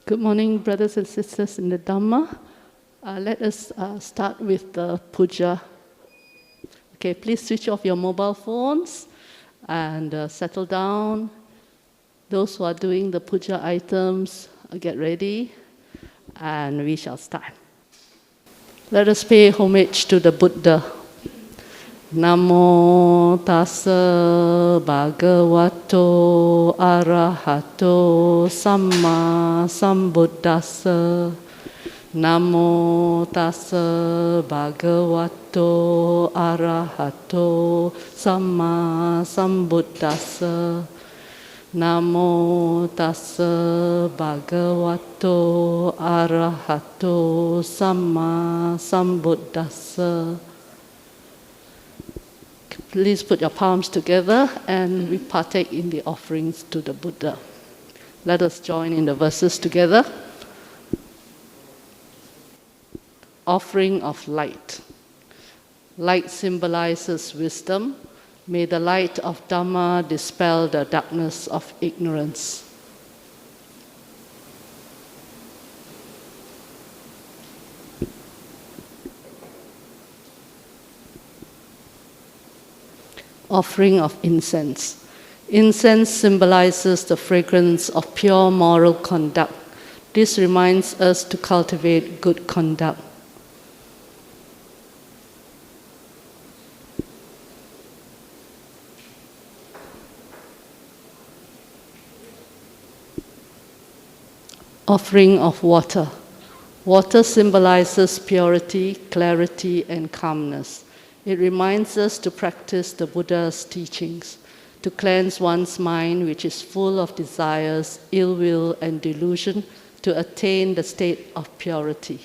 Good morning, brothers and sisters in the Dhamma. Let us start with the puja. Okay, please switch off your mobile phones and settle down. Those who are doing the puja items, get ready, and we shall start. Let us pay homage to the Buddha. Namo tassa bhagavato arahato samma sambuddhassa. Namo tassa bhagavato arahato samma sambuddhassa. Namo tassa bhagavato arahato samma sambuddhassa. Please put your palms together and we partake in the offerings to the Buddha. Let us join in the verses together. Offering of light. Light symbolizes wisdom. May the light of Dhamma dispel the darkness of ignorance. Offering of incense. Incense symbolizes the fragrance of pure moral conduct. This reminds us to cultivate good conduct. Offering of water. Water symbolizes purity, clarity, and calmness. It reminds us to practice the Buddha's teachings, to cleanse one's mind, which is full of desires, ill will, and delusion, to attain the state of purity.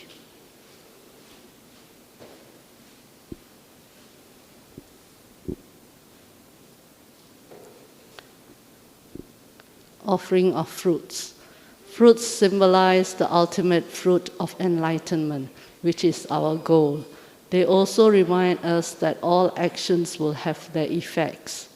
Offering of fruits. Fruits symbolize the ultimate fruit of enlightenment, which is our goal. They also remind us that all actions will have their effects.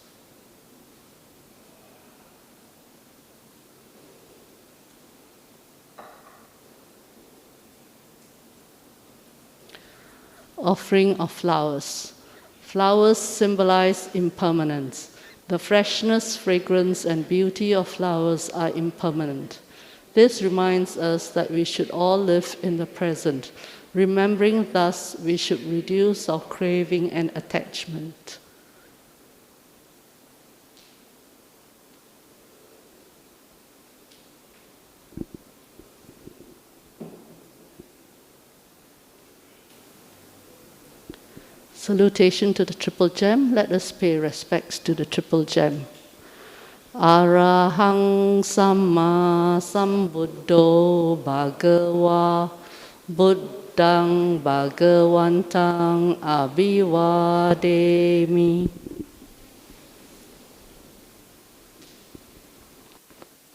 Offering of flowers. Flowers symbolize impermanence. The freshness, fragrance, and beauty of flowers are impermanent. This reminds us that we should all live in the present. Remembering thus, we should reduce our craving and attachment. Salutation to the Triple Gem. Let us pay respects to the Triple Gem. Arahang Samma Sambuddho Bhagava Buddhang Bhagavantang Abhivademi.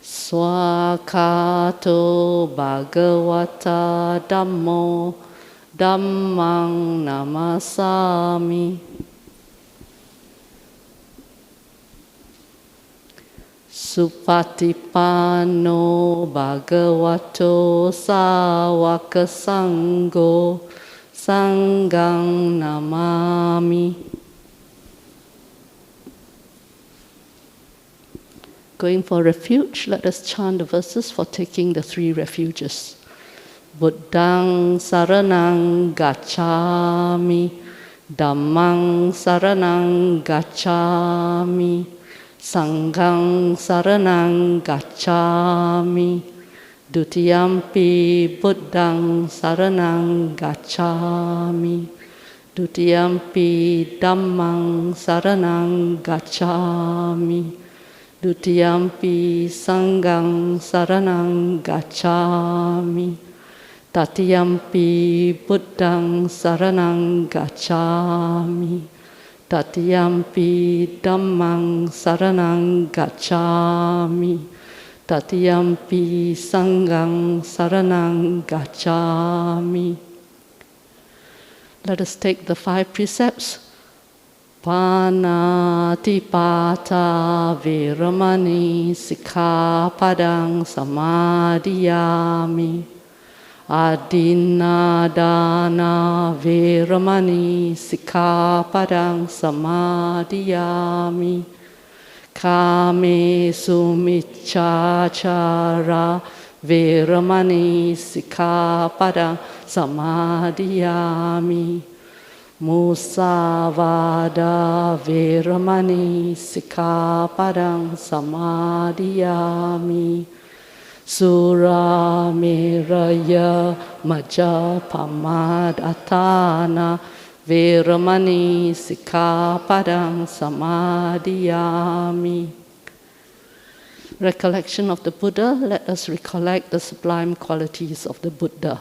Swakato Bhagavata Dhammo Dhammang Namasami. Supatipanno Bhagavato Sāvaka Sangho Sanghang Namami. Going for refuge, let us chant the verses for taking the three refuges. Buddhang Saranang Gacchami, Dhammang Saranang Gacchami, Sanghang Saranang Gacchami, Dutiyampi Buddhang Saranang Gacchami, Dutiyampi Dhammang Saranang Gacchami, Dutiyampi Sanghang Saranang Gacchami, Tatiyampi Buddhang Saranang Gacchami, Tatiyampi Dhammang Saranang Gacchami, Tatiyampi Sanghang Saranang Gacchami. Let us take the 5 precepts. Panatipata Veramani Sikkhapadang Samadhiyami. Adinadana Veramani Sikkhapadang Samadhiyami. Kame Sumichachara Veramani Sikkhapadang Samadhiyami. Musavada Veramani Sikkhapadang Samadhiyami. Sura Meraya Majapamadatana Veramani Sikkhapadang Samadhiyami. Recollection of the Buddha. Let us recollect the sublime qualities of the Buddha.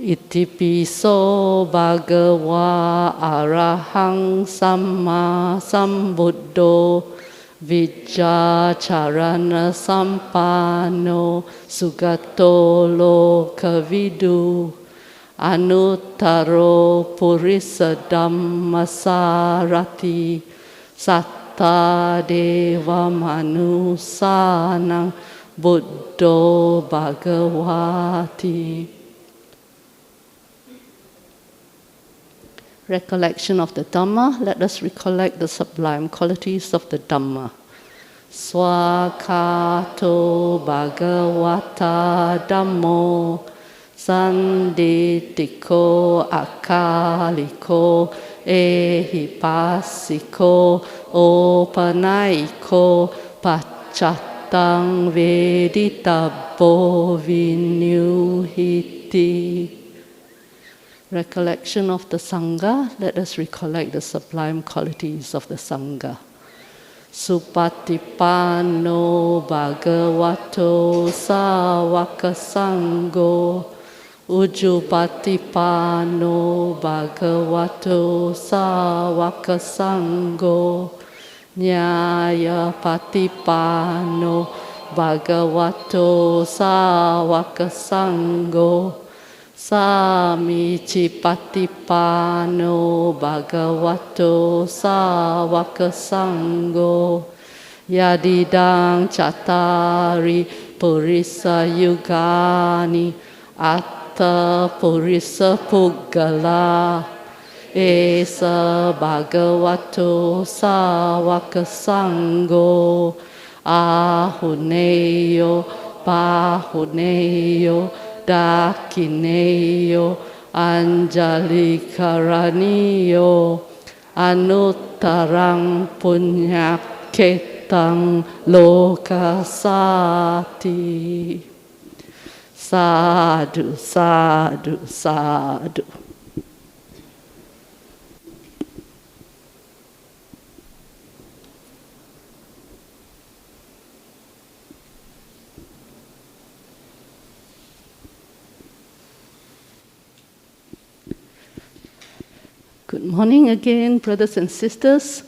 Itipiso bhagava arahang samma sambuddho vijjacharana sampano sugato lokavidu anuttaro purisa dhammasarati satta deva manusanang buddho bhagavati. Recollection of the Dhamma. Let us recollect the sublime qualities of the Dhamma. Swakato Bhagavata Dhammo Sanditiko Akaliko Ehipassiko Opanaiko Pacchatang Vedittabbo Vinyuhiti. Recollection of the Sangha. Let us recollect the sublime qualities of the Sangha. Supatipanno Bhagavato Sāvaka Sangho Ujjupatipanno Bhagavato Sāvaka Sangho Nyāyapatipanno Bhagavato Sāvaka Sangho Samicipatipano Bhagavato Sāvaka Sangho Yadidang Cattari Purisa Yugani Atta Purisa Puggala Esa Bhagavato Sāvaka Sangho Ahuneyo Pahuneyo Dakineyo Anjalikaraniyo Anuttarang Punyaketang Lokasati. Sadhu, sadhu, sadhu. Good morning again, brothers and sisters.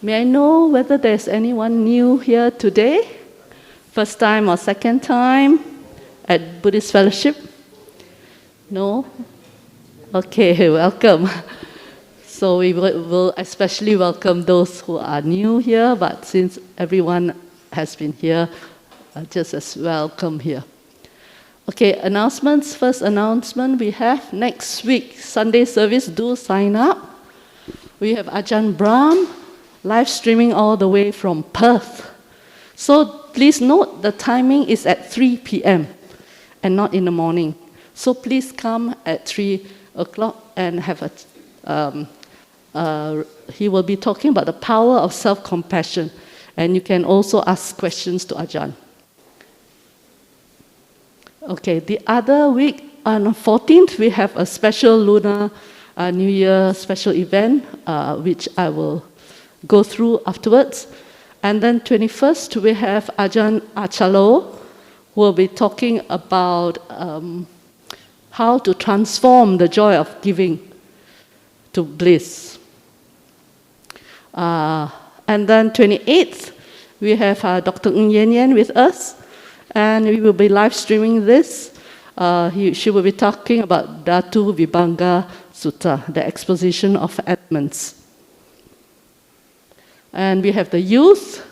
May I know whether there's anyone new here today? First time or second time at Buddhist Fellowship? No? Okay, welcome. So we will especially welcome those who are new here, but since everyone has been here, just as welcome here. Okay, announcements. First announcement we have next week, Sunday service, do sign up. We have Ajahn Brahm live streaming all the way from Perth. So please note the timing is at 3 p.m. and not in the morning. So please come at 3 o'clock and have he will be talking about the power of self-compassion. And you can also ask questions to Ajahn. Okay, the other week, on the 14th, we have a special Lunar New Year special event, which I will go through afterwards. And then 21st, we have Ajahn Achalo, who will be talking about how to transform the joy of giving to bliss. And then 28th, we have Dr. Ng Yen Yen with us, and we will be live streaming this. She will be talking about Dhatu Vibhanga Sutta, the exposition of elements. And we have the youth.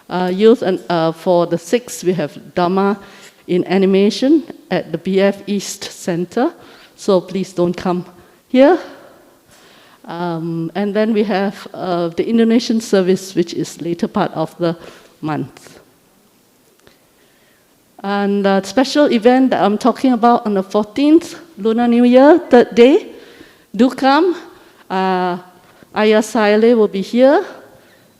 And for the 6th, we have Dhamma in animation at the BF East Centre. So please don't come here. And then we have the Indonesian service, which is later part of the month. And the special event that I'm talking about on the 14th, Lunar New Year, 3rd day, do come. Ayah Saile will be here,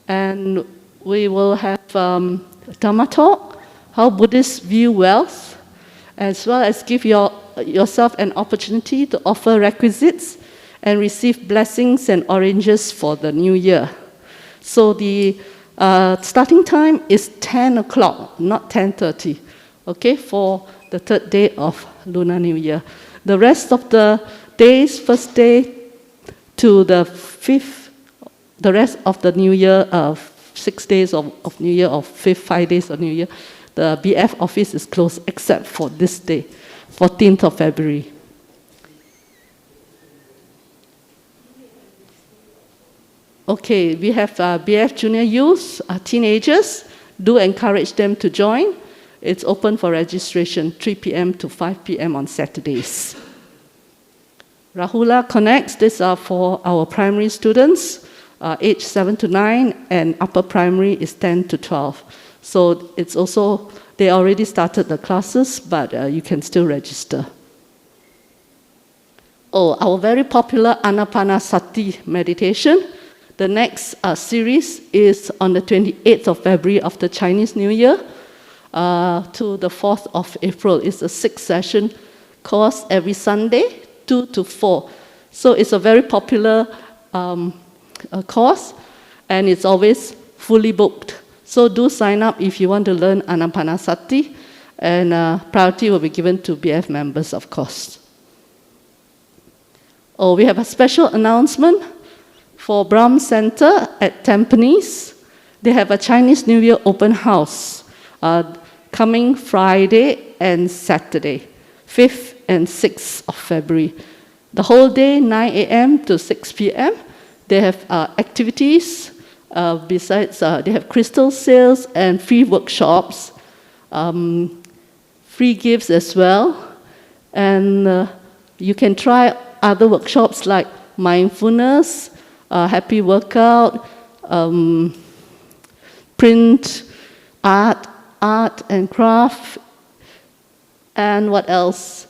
and we will have Dhamma talk, how Buddhists view wealth, as well as give yourself an opportunity to offer requisites and receive blessings and oranges for the new year. So the starting time is 10 o'clock, not 10:30, okay, for the 3rd day of Lunar New Year. The rest of the days, 1st day to the 5th, the rest of the New Year, 6 days of New Year, or 5 days of New Year, the BF office is closed except for this day, 14th of February. Okay, we have BF Junior Youth, teenagers. Do encourage them to join. It's open for registration, 3 p.m. to 5 p.m. on Saturdays. Rahula Connects, these are for our primary students, age 7 to 9, and upper primary is 10 to 12. So it's also, they already started the classes, but you can still register. Oh, our very popular Anapanasati meditation. The next series is on the 28th of February of the Chinese New Year to the 4th of April. It's a 6-session course every Sunday, 2 to 4. So it's a very popular course, and it's always fully booked. So do sign up if you want to learn Anapanasati, and priority will be given to BF members, of course. Oh, we have a special announcement for Brahm Center at Tampines. They have a Chinese New Year open house coming Friday and Saturday, 5th and 6th of February. The whole day, 9 a.m. to 6 p.m. They have activities. Besides, they have crystal sales and free workshops, free gifts as well. And you can try other workshops like mindfulness, happy workout, print, art and craft, and what else?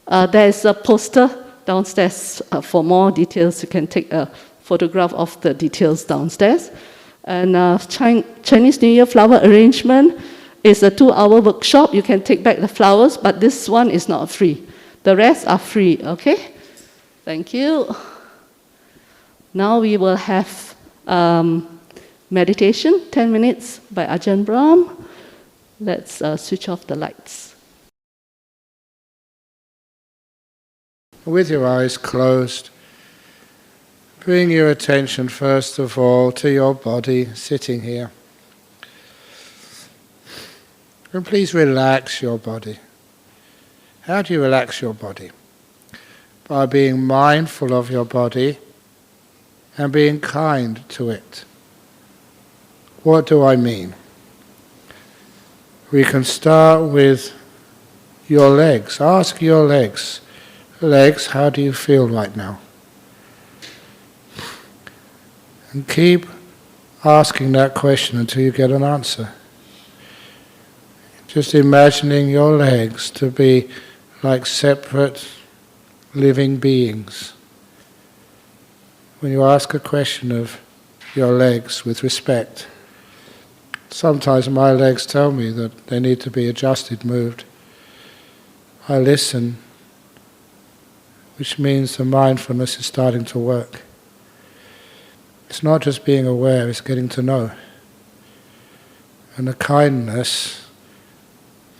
There's a poster downstairs for more details. You can take a photograph of the details downstairs. And Chinese New Year flower arrangement is a 2-hour workshop. You can take back the flowers, but this one is not free. The rest are free, okay? Thank you. Now we will have meditation, 10 minutes by Ajahn Brahm. Let's switch off the lights. With your eyes closed, bring your attention first of all to your body sitting here. And please relax your body. How do you relax your body? By being mindful of your body and being kind to it. What do I mean? We can start with your legs. Ask your legs. Legs, how do you feel right now? And keep asking that question until you get an answer. Just imagining your legs to be like separate living beings. When you ask a question of your legs with respect, sometimes my legs tell me that they need to be adjusted, moved. I listen, which means the mindfulness is starting to work. It's not just being aware, it's getting to know. And the kindness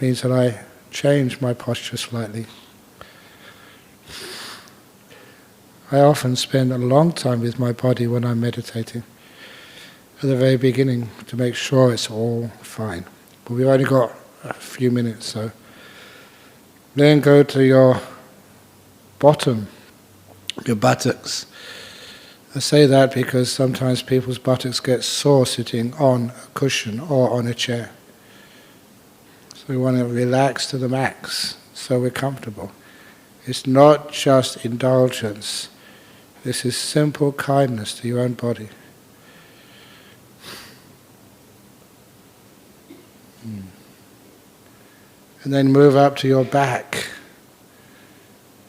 means that I change my posture slightly. I often spend a long time with my body when I'm meditating, at the very beginning, to make sure it's all fine. But we've only got a few minutes, so then go to your bottom, your buttocks. I say that because sometimes people's buttocks get sore sitting on a cushion or on a chair. So we want to relax to the max so we're comfortable. It's not just indulgence. This is simple kindness to your own body. And then move up to your back.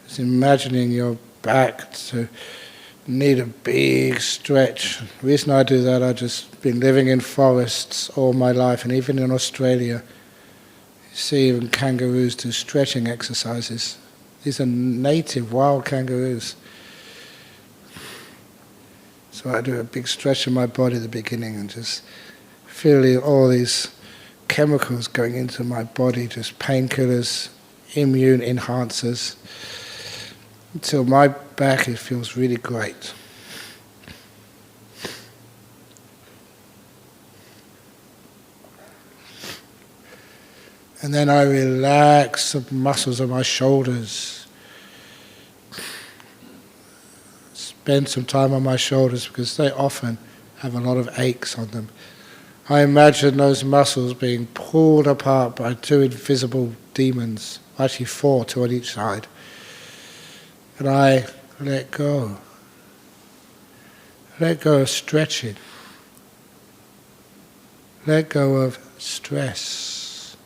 Just imagining your back to need a big stretch. The reason I do that, I've just been living in forests all my life, and even in Australia, you see even kangaroos do stretching exercises. These are native wild kangaroos. So I do a big stretch of my body at the beginning and just feeling all these chemicals going into my body, just painkillers, immune enhancers, until my back, it feels really great. And then I relax the muscles of my shoulders. Spend some time on my shoulders because they often have a lot of aches on them. I imagine those muscles being pulled apart by two invisible demons, actually four, two on each side. And I let go. Let go of stretching. Let go of stress.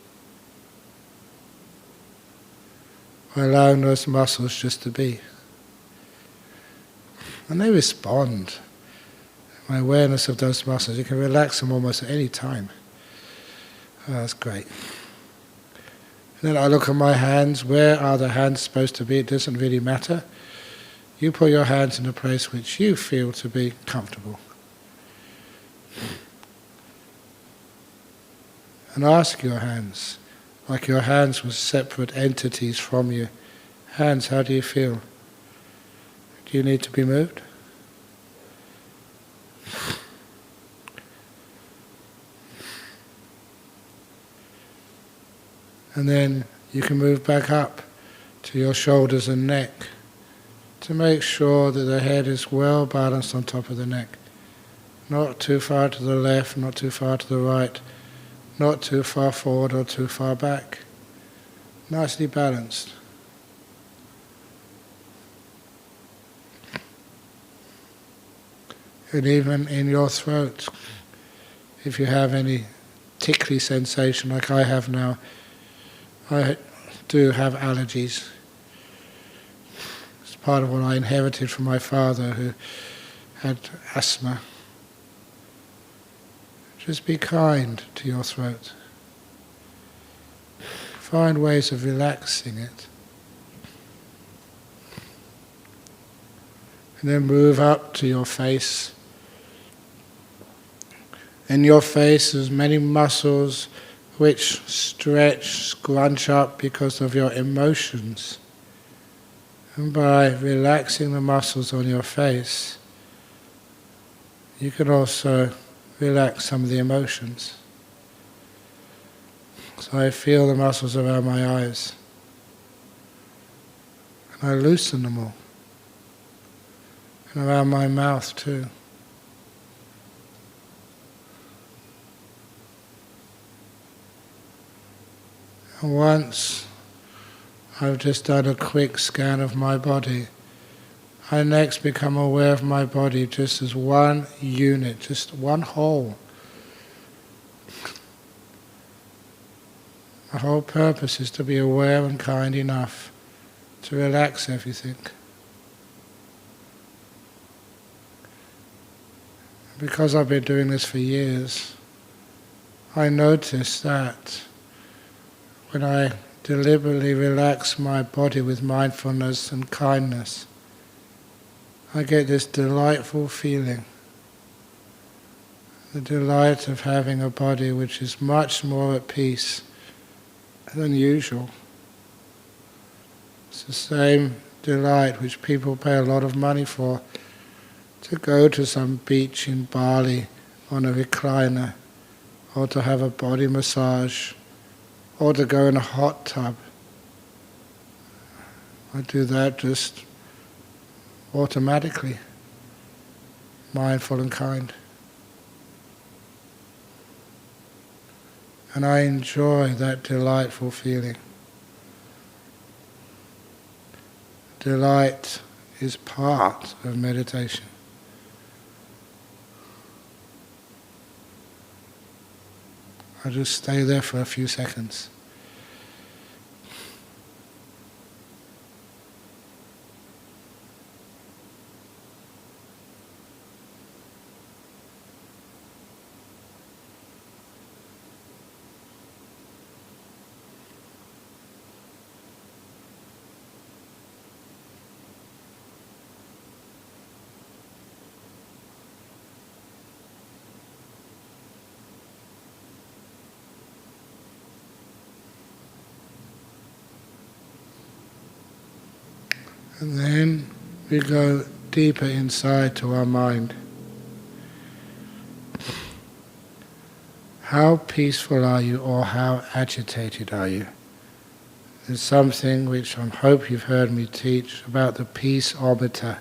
Allowing those muscles just to be. And they respond. My awareness of those muscles, you can relax them almost at any time. Oh, that's great. And then I look at my hands. Where are the hands supposed to be? It doesn't really matter. You put your hands in a place which you feel to be comfortable. And ask your hands, like your hands were separate entities from you. Hands, how do you feel? Do you need to be moved? And then you can move back up to your shoulders and neck to make sure that the head is well balanced on top of the neck. Not too far to the left, not too far to the right, not too far forward or too far back. Nicely balanced. And even in your throat, if you have any tickly sensation like I have now, I do have allergies. It's part of what I inherited from my father who had asthma. Just be kind to your throat. Find ways of relaxing it. And then move up to your face. In your face there's many muscles which stretch, scrunch up because of your emotions. And by relaxing the muscles on your face, you can also relax some of the emotions. So I feel the muscles around my eyes. And I loosen them all. And around my mouth too. And once I've just done a quick scan of my body, I next become aware of my body just as one unit, just one whole. The whole purpose is to be aware and kind enough to relax everything. Because I've been doing this for years, I notice that when I deliberately relax my body with mindfulness and kindness, I get this delightful feeling. The delight of having a body which is much more at peace than usual. It's the same delight which people pay a lot of money for, to go to some beach in Bali on a recliner, or to have a body massage, or to go in a hot tub. I do that just automatically. mindful and kind. And I enjoy that delightful feeling. Delight is part of meditation. I'll just stay there for a few seconds. And then we go deeper inside to our mind. How peaceful are you, or how agitated are you? There's something which I hope you've heard me teach about the peaceometer,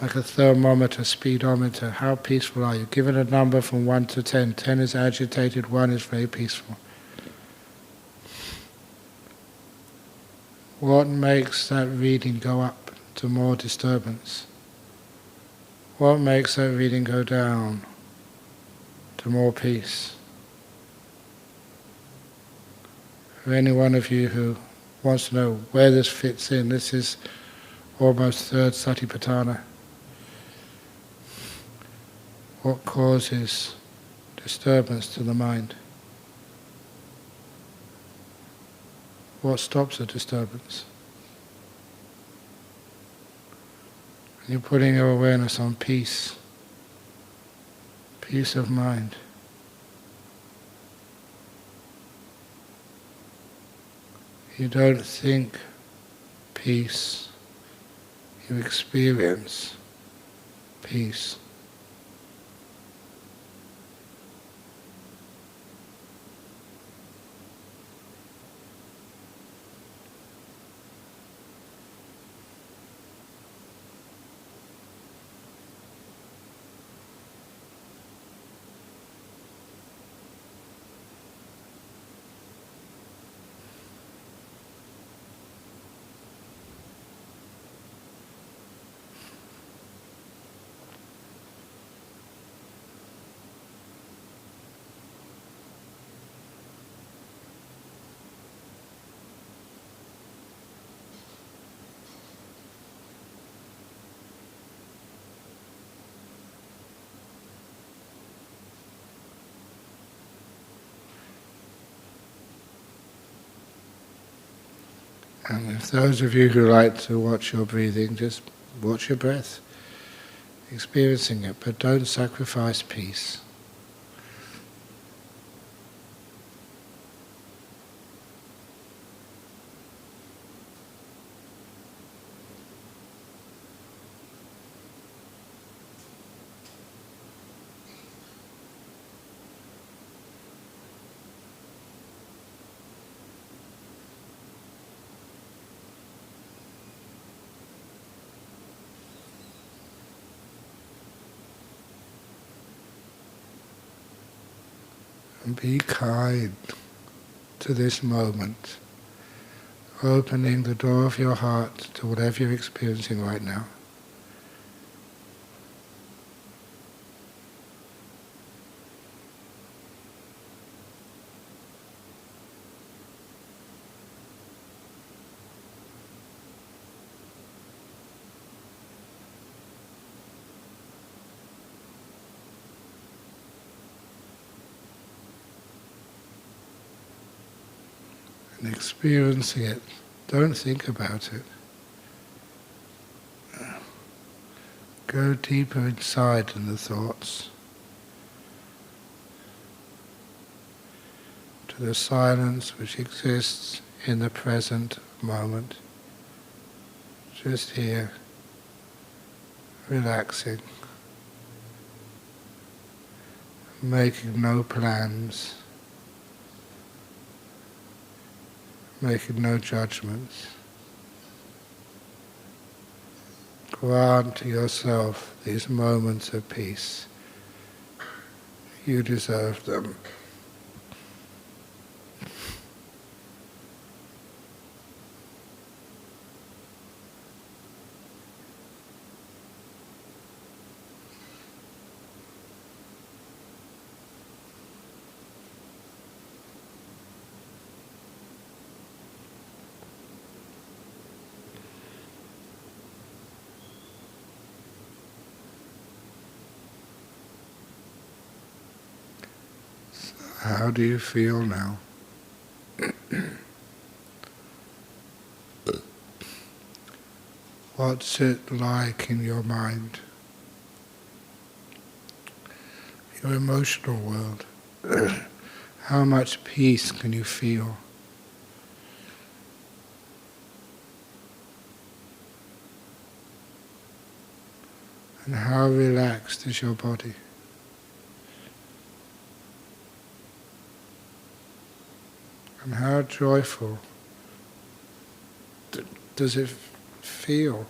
like a thermometer, speedometer. How peaceful are you? Given a number from 1 to 10. 10 is agitated, 1 is very peaceful. What makes that reading go up to more disturbance? What makes that reading go down to more peace? For any one of you who wants to know where this fits in, this is almost third Satipatthana. What causes disturbance to the mind? What stops a disturbance? And you're putting your awareness on peace, peace of mind. You don't think peace, you experience peace. And if those of you who like to watch your breathing, just watch your breath, experiencing it, but don't sacrifice peace. And be kind to this moment, opening the door of your heart to whatever you're experiencing right now. And experiencing it. Don't think about it. Go deeper inside in the thoughts, to the silence which exists in the present moment. Just here, relaxing, making no plans, making no judgments, grant yourself these moments of peace. You deserve them. How do you feel now? What's it like in your mind? Your emotional world? How much peace can you feel? And how relaxed is your body? And how joyful does it feel?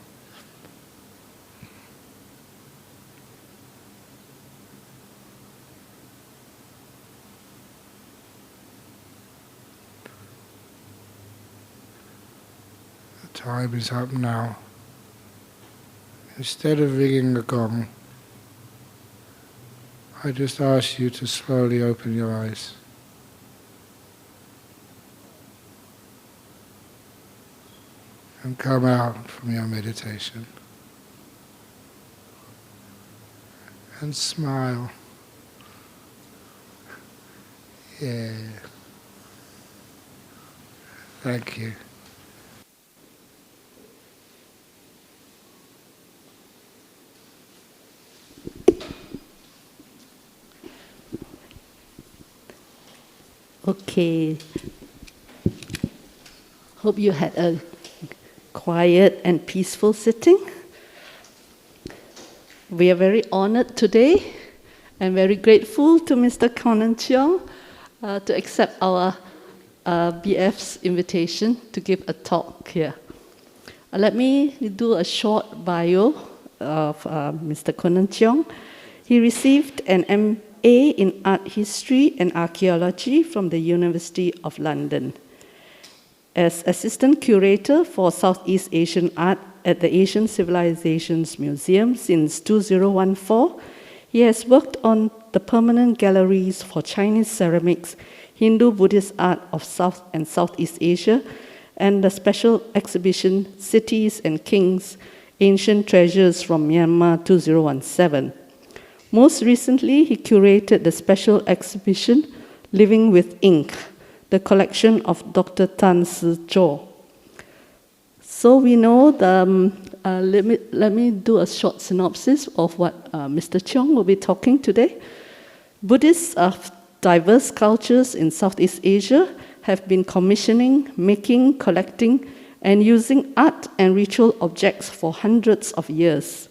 The time is up now. Instead of ringing the gong, I just ask you to slowly open your eyes. And come out from your meditation. And smile. Yeah. Thank you. Okay. Hope you had a quiet and peaceful sitting. We are very honored today and very grateful to Mr. Conan Cheong to accept our BF's invitation to give a talk here. Let me do a short bio of Mr. Conan Cheong. He received an MA in Art History and Archaeology from the University of London. As Assistant Curator for Southeast Asian Art at the Asian Civilisations Museum since 2014, he has worked on the permanent galleries for Chinese ceramics, Hindu-Buddhist art of South and Southeast Asia, and the special exhibition Cities and Kings, Ancient Treasures from Myanmar 2017. Most recently, he curated the special exhibition Living with Ink, the collection of Dr. Tan Tsze Chor. So we know let me do a short synopsis of what Mr. Cheong will be talking today. Buddhists of diverse cultures in Southeast Asia have been commissioning, making, collecting, and using art and ritual objects for hundreds of years.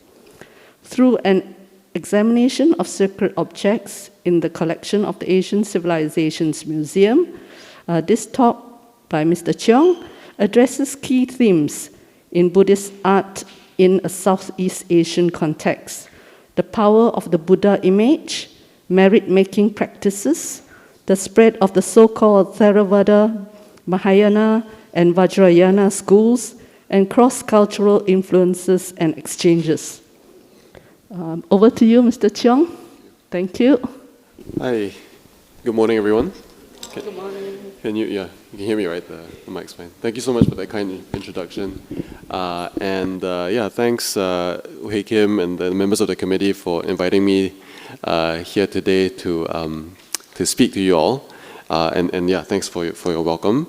Through an examination of sacred objects in the collection of the Asian Civilisations Museum, this talk by Mr. Cheong addresses key themes in Buddhist art in a Southeast Asian context: the power of the Buddha image, merit-making practices, the spread of the so-called Theravada, Mahayana, and Vajrayana schools, and cross-cultural influences and exchanges. Over to you, Mr. Cheong. Thank you. Hi. Good morning, everyone. Good morning. You can hear me, right? The mic's fine. Thank you so much for that kind introduction. Thanks, Hui Kim and the members of the committee for inviting me here today to speak to you all. Thanks for your welcome.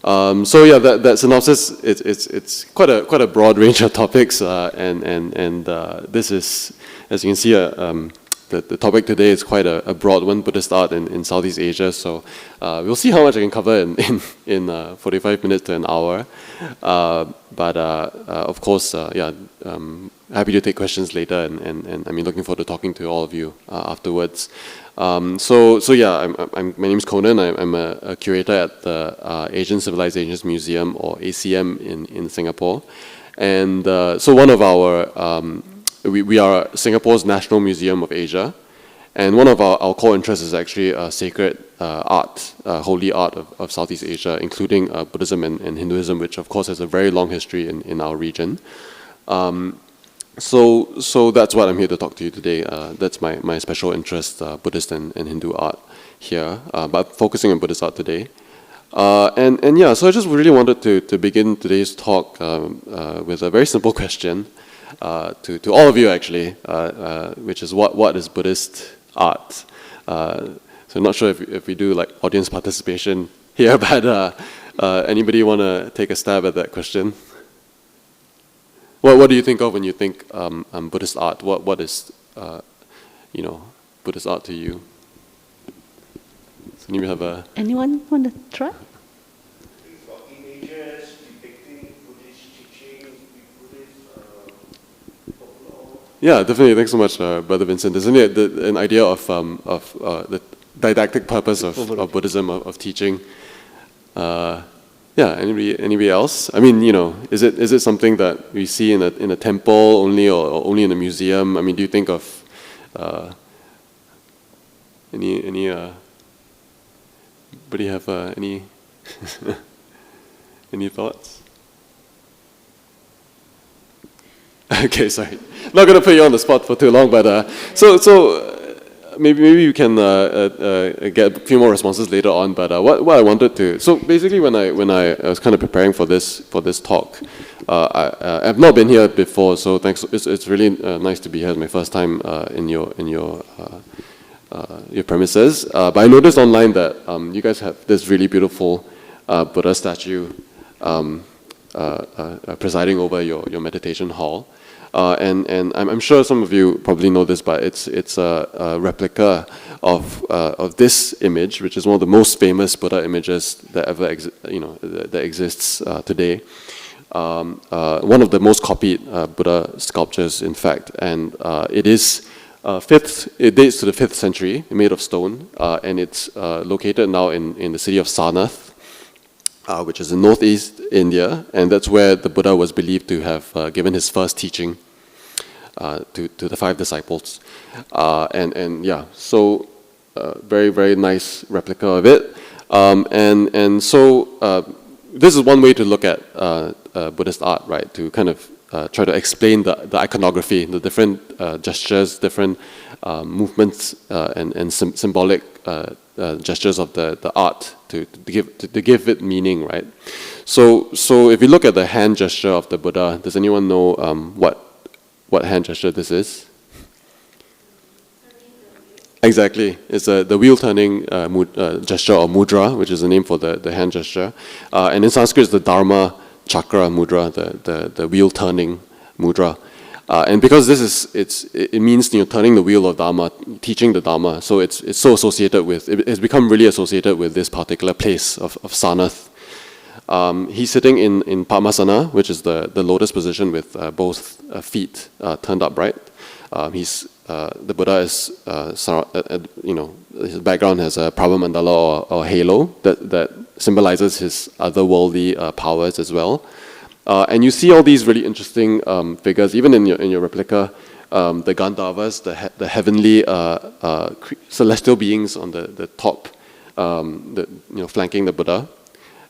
That synopsis, it's quite a broad range of topics, this is, as you can see, the topic today is quite a broad one, Buddhist art in Southeast Asia. So we'll see how much I can cover in 45 minutes to an hour. Of course, happy to take questions later, and I mean, looking forward to talking to all of you afterwards. My name is Conan. I'm a curator at the Asian Civilisations Museum, or ACM, in Singapore. And so one of our, we are Singapore's National Museum of Asia, and one of our core interests is actually sacred art, holy art of Southeast Asia, including Buddhism and Hinduism, which of course has a very long history in our region. So that's what I'm here to talk to you today. That's my special interest, Buddhist and Hindu art here, but focusing on Buddhist art today. And yeah, so I just really wanted to begin today's talk with a very simple question to all of you actually, which is what is Buddhist art? So I'm not sure if we do like audience participation here, but anybody want to take a stab at that question? What do you think of when you think Buddhist art? What is Buddhist art to you? So you have a. Anyone want to try? Images depicting Buddhist teachings, Buddhist folklore. Yeah, definitely. Thanks so much, Brother Vincent. Isn't it an idea of the didactic purpose of Buddhism, of teaching? Yeah. Anybody else? I mean, is it something that we see in a temple only, or only in a museum? I mean, do you think of any? Anybody have any any thoughts? Okay, sorry. Not going to put you on the spot for too long, but maybe you can get a few more responses later on. But what I wanted to, so basically when I was kind of preparing for this talk, I've not been here before, so thanks. It's really nice to be here. It's my first time in your premises. But I noticed online that you guys have this really beautiful Buddha statue presiding over your meditation hall. And I'm sure some of you probably know this, but it's a replica of this image, which is one of the most famous Buddha images that ever that exists today. One of the most copied Buddha sculptures, in fact, and it is it dates to the 5th century, made of stone, and it's located now in the city of Sarnath, which is in northeast India, and that's where the Buddha was believed to have given his first teaching to the 5 disciples. And yeah, so very, very nice replica of it. And so this is one way to look at Buddhist art, right? To kind of try to explain the iconography, the different gestures, different movements, and symbolic gestures of the art to give it meaning, right? So if you look at the hand gesture of the Buddha, does anyone know what hand gesture this is? Exactly, it's the wheel turning gesture, or mudra, which is the name for the hand gesture, and in Sanskrit it's the Dharma chakra mudra, the wheel turning mudra. And because it means turning the wheel of Dharma, teaching the Dharma. So it's so associated with, it's become really associated with this particular place of Sarnath. He's sitting in Padmasana, which is the lotus position with both feet turned upright. The Buddha is his background has a Prabha Mandala or halo that symbolizes his otherworldly powers as well. And you see all these really interesting figures, even in your replica, the Gandharvas, the heavenly celestial beings on the top, flanking the Buddha,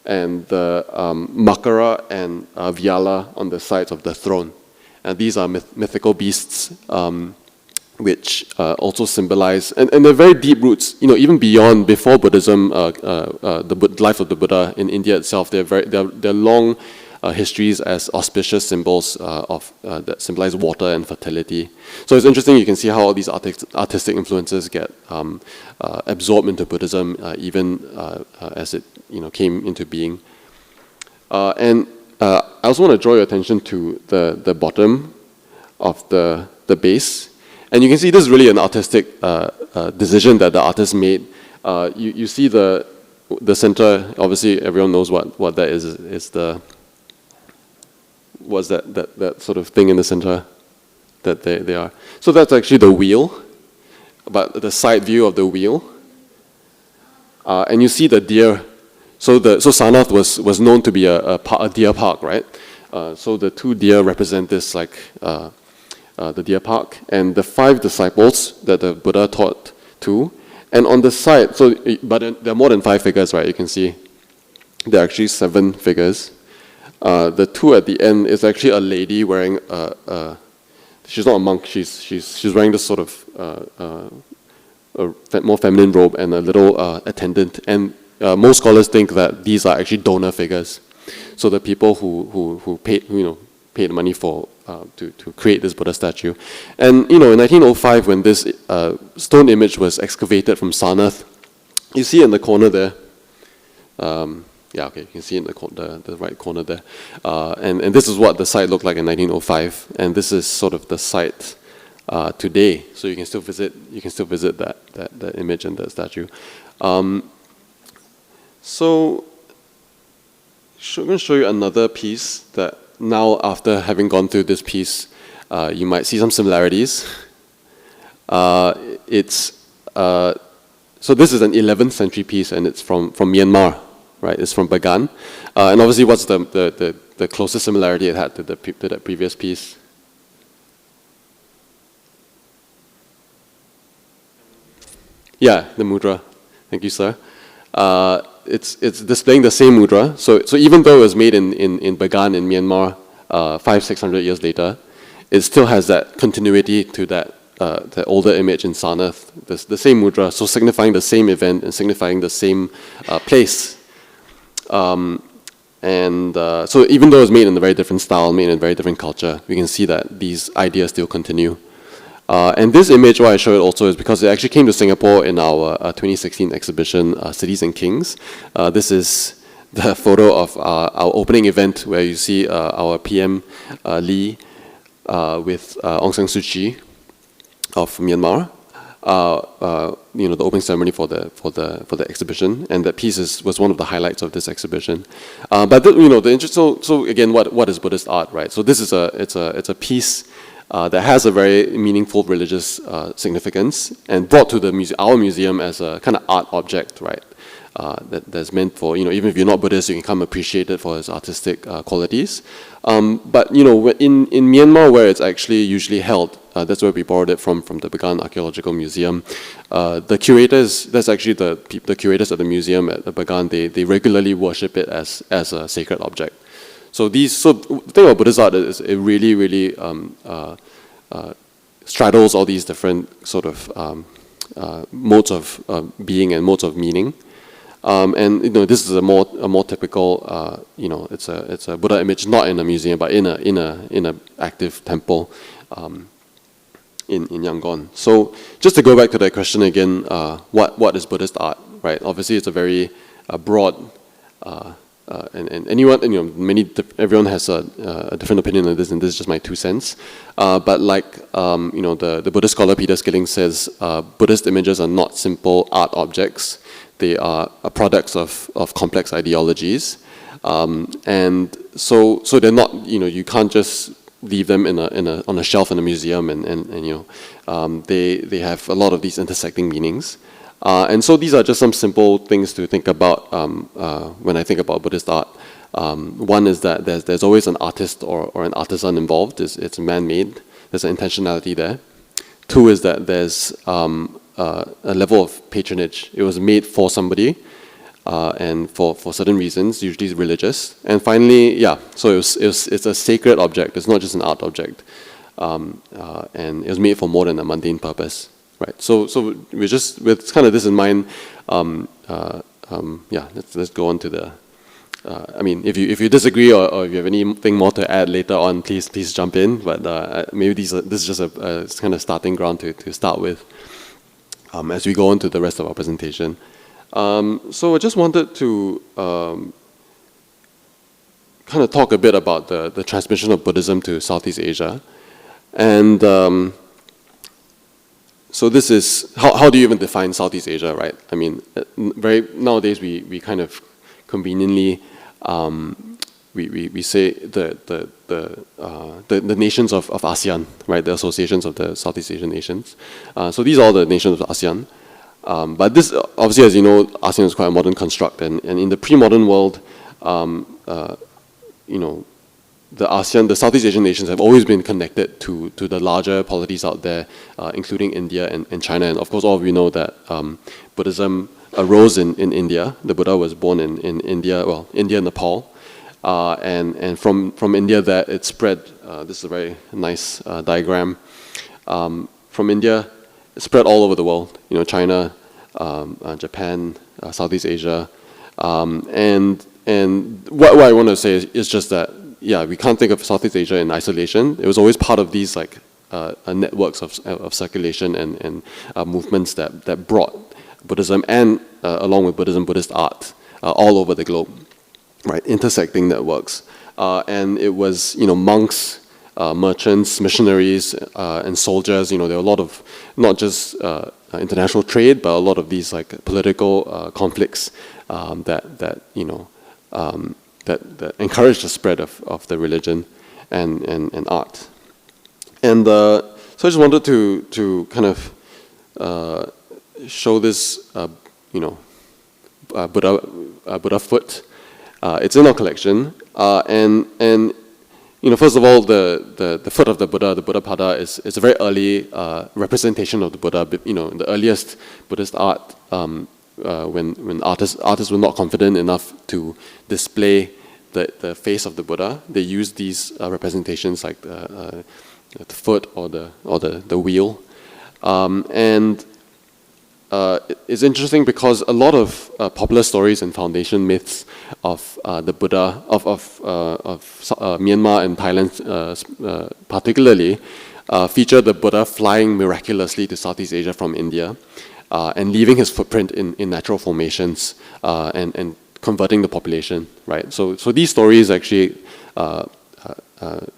and the Makara and Vyala on the sides of the throne. And these are mythical beasts, which also symbolize, and they're very deep roots, even before Buddhism, the life of the Buddha in India itself. They're long histories as auspicious symbols that symbolize water and fertility. So it's interesting. You can see how all these artistic influences get absorbed into Buddhism, even as it came into being. And I also want to draw your attention to the bottom of the base. And you can see this is really an artistic decision that the artist made. You see the center. Obviously, everyone knows what that is. Is the what's that sort of thing in the center that they are. So that's actually the wheel, but the side view of the wheel. And you see the deer. So Sarnath was known to be a deer park, right? So the 2 deer represent this like the deer park, and the 5 disciples that the Buddha taught to. And on the side, but there are more than 5 figures, right? You can see there are actually 7 figures. The 2 at the end is actually a lady wearing she's not a monk. She's wearing this sort of a more feminine robe and a little attendant. And most scholars think that these are actually donor figures. So the people who paid money for to create this Buddha statue. And in 1905, when this stone image was excavated from Sarnath, you see in the corner there. Yeah, okay, you can see in the right corner there. And this is what the site looked like in 1905, and this is sort of the site today. So you can still visit that image and that statue. So I'm going to show you another piece that now, after having gone through this piece, you might see some similarities. So this is an 11th century piece, and it's from Myanmar, right? It's from Bagan. And obviously, what's the closest similarity it had to that previous piece? Yeah, the mudra. Thank you, sir. It's displaying the same mudra. So even though it was made in Bagan in Myanmar 500-600 years later, it still has that continuity to that older image in Sarnath, the same mudra, so signifying the same event and signifying the same place. So even though it's made in a very different style, made in a very different culture, we can see that these ideas still continue. And this image, why I show it also, is because it actually came to Singapore in our 2016 exhibition, Cities and Kings. This is the photo of our opening event, where you see our PM Lee with Aung San Suu Kyi of Myanmar. The opening ceremony for the exhibition, and that piece was one of the highlights of this exhibition. But the interest. So again, what is Buddhist art, right? So this is it's a piece that has a very meaningful religious significance, and brought to our museum as a kind of art object, right? That's meant for, even if you're not Buddhist, you can come appreciate it for its artistic qualities. But in Myanmar, where it's actually usually held, that's where we borrowed it from the Bagan Archaeological Museum. The curators, that's actually the curators of the museum at the Bagan, they regularly worship it as a sacred object. So the thing about Buddhist art is it really, really straddles all these different sort of modes of being and modes of meaning. And this is a more typical, it's a Buddha image, not in a museum, but in a active temple in Yangon. So just to go back to that question again, what is Buddhist art, right? Obviously, it's a very broad. And anyone, everyone has a different opinion on this, and this is just my 2 cents. But like, the Buddhist scholar Peter Skilling says, Buddhist images are not simple art objects. They are products of complex ideologies, and so they're not. You can't just leave them on a shelf in a museum, and they have a lot of these intersecting meanings. And so these are just some simple things to think about when I think about Buddhist art. One is that there's always an artist or an artisan involved. It's man-made. There's an intentionality there. 2 is that there's a level of patronage. It was made for somebody and for certain reasons, usually religious. And finally, so it's a sacred object. It's not just an art object. And it was made for more than a mundane purpose. Right. So with kind of this in mind, let's go on to the. If you disagree or if you have anything more to add later on, please jump in. But maybe this is just a kind of starting ground to start with as we go on to the rest of our presentation. So I just wanted to kind of talk a bit about the transmission of Buddhism to Southeast Asia, and. So this is, how do you even define Southeast Asia, right? Nowadays we kind of conveniently, we say the nations of ASEAN, right? The associations of the Southeast Asian nations. So these are all the nations of ASEAN. But this, obviously, as you know, ASEAN is quite a modern construct, and in the pre-modern world, the Southeast Asian nations have always been connected to the larger polities out there, including India and China. And of course, all of you know that Buddhism arose in India. The Buddha was born in India, well, India, Nepal. And from India that it spread, this is a very nice diagram. From India, it spread all over the world, China, Japan, Southeast Asia. And what I want to say is just that, yeah, we can't think of Southeast Asia in isolation. It was always part of these networks of circulation and movements that brought Buddhism and along with Buddhism, Buddhist art all over the globe, right? Intersecting networks. And it was, monks, merchants, missionaries, and soldiers. There were a lot of, not just international trade, but a lot of these political conflicts that encouraged the spread of the religion and art. And so I just wanted to kind of show this, Buddha foot. It's in our collection, and first of all, the foot of the Buddha Pada is a very early representation of the Buddha. In the earliest Buddhist art, when artists were not confident enough to display the face of the Buddha, they used these representations like the foot or the wheel, and it's interesting because a lot of popular stories and foundation myths of the Buddha of Myanmar and Thailand particularly feature the Buddha flying miraculously to Southeast Asia from India and leaving his footprint in natural formations and converting the population, right? So these stories actually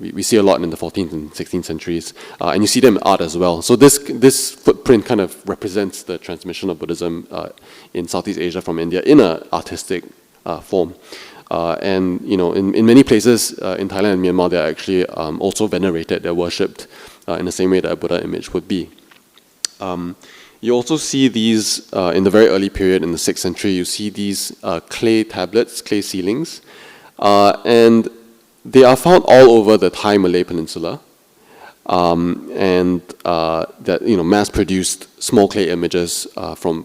we see a lot in the 14th and 16th centuries, and you see them in art as well. So this footprint kind of represents the transmission of Buddhism in Southeast Asia from India in an artistic form. And in many places in Thailand and Myanmar, they're actually also venerated, they're worshipped in the same way that a Buddha image would be. You also see these in the very early period in the 6th century, you see these clay tablets, clay ceilings, and they are found all over the Thai Malay Peninsula, and that mass-produced small clay images from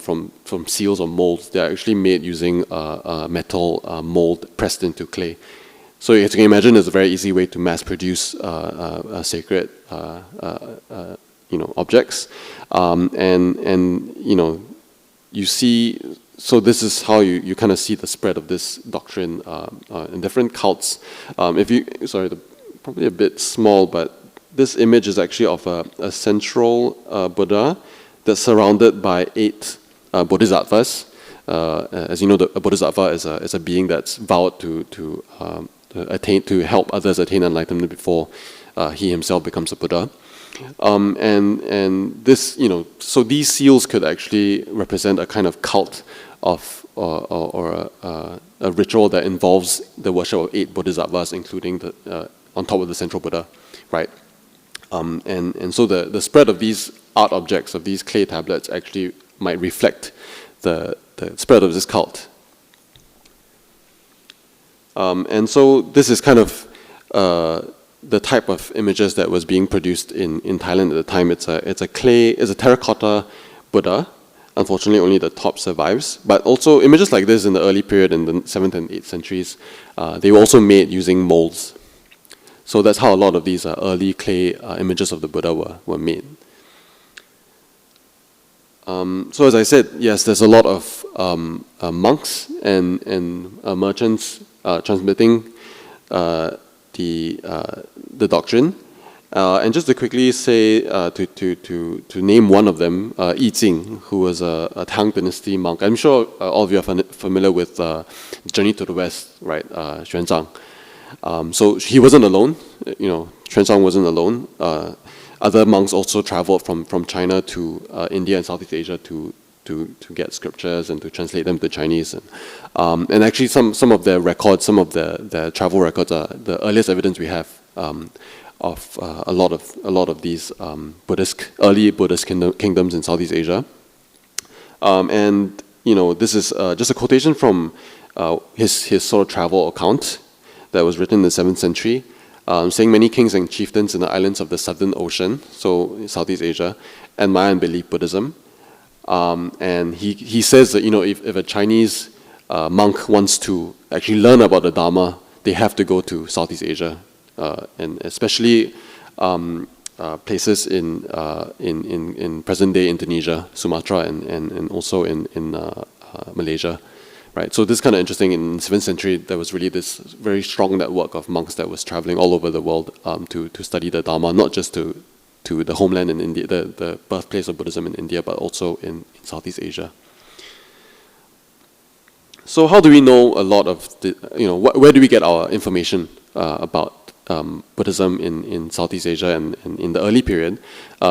seals or molds. They are actually made using a metal mold pressed into clay. So as you can imagine, it's a very easy way to mass-produce sacred objects, and you see. So this is how you kind of see the spread of this doctrine in different cults. Probably a bit small, but this image is actually of a central Buddha that's surrounded by 8 bodhisattvas. As you know, a bodhisattva is a being that's vowed to help others attain enlightenment before he himself becomes a Buddha. And this, so these seals could actually represent a kind of cult of or a ritual that involves the worship of 8 bodhisattvas, including on top of the central Buddha, right? And so the spread of these art objects, of these clay tablets, actually might reflect the spread of this cult. And so this is kind of the type of images that was being produced in Thailand at the time. It's a terracotta Buddha. Unfortunately, only the top survives. But also images like this in the early period in the 7th and 8th centuries, they were also made using molds. So that's how a lot of these early clay images of the Buddha were made. So as I said, yes, there's a lot of monks and merchants transmitting the doctrine. And just to quickly say, to name one of them, Yi Jing, who was a Tang Dynasty monk. I'm sure all of you are familiar with Journey to the West, right? Xuanzang. So he wasn't alone. Xuanzang wasn't alone. Other monks also traveled from China to India and Southeast Asia to get scriptures and to translate them to Chinese. And actually, some of their records, some of their travel records are the earliest evidence we have of a lot of these early Buddhist kingdoms in Southeast Asia. And this is just a quotation from his sort of travel account that was written in the 7th century. saying many kings and chieftains in the islands of the Southern Ocean, so Southeast Asia, admire and believe Buddhism. And he says that, if a Chinese monk wants to actually learn about the Dharma, they have to go to Southeast Asia, and especially places in present-day Indonesia, Sumatra, and also in Malaysia. Right, so this is kind of interesting. In the 7th century, there was really this very strong network of monks that was traveling all over the world to study the Dharma, not just to the homeland in India, the birthplace of Buddhism in India, but also in Southeast Asia. So how do we know a lot of where do we get our information about Buddhism in Southeast Asia and in the early period,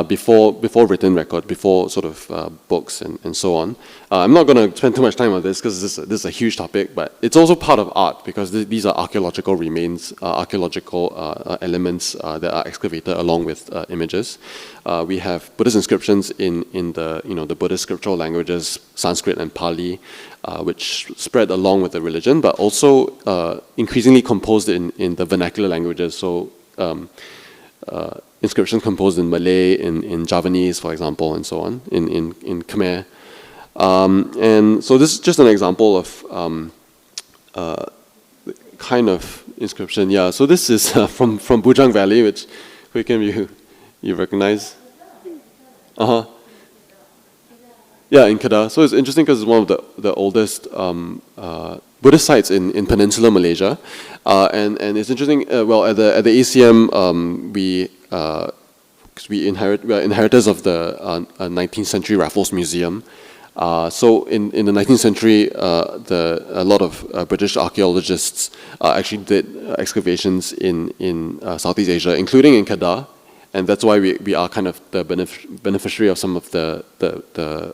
before written record, before sort of books and so on. I'm not going to spend too much time on this because this is a huge topic, but it's also part of art because these are archaeological remains, archaeological elements that are excavated along with images. We have Buddhist inscriptions in the Buddhist scriptural languages, Sanskrit and Pali, which spread along with the religion, but also increasingly composed in the vernacular languages. So inscriptions composed in Malay, in Javanese, for example, and so on, in Khmer. And so this is just an example of kind of inscription. Yeah, so this is from Bujang Valley, which you recognize. Yeah, in Kedah. So it's interesting because it's one of the oldest Buddhist sites in Peninsular Malaysia, and it's interesting. Well, at the ACM, we are inheritors of the 19th century Raffles Museum. So in the 19th century, a lot of British archaeologists actually did excavations in Southeast Asia, including in Kedah. And that's why we are kind of the beneficiary of some of the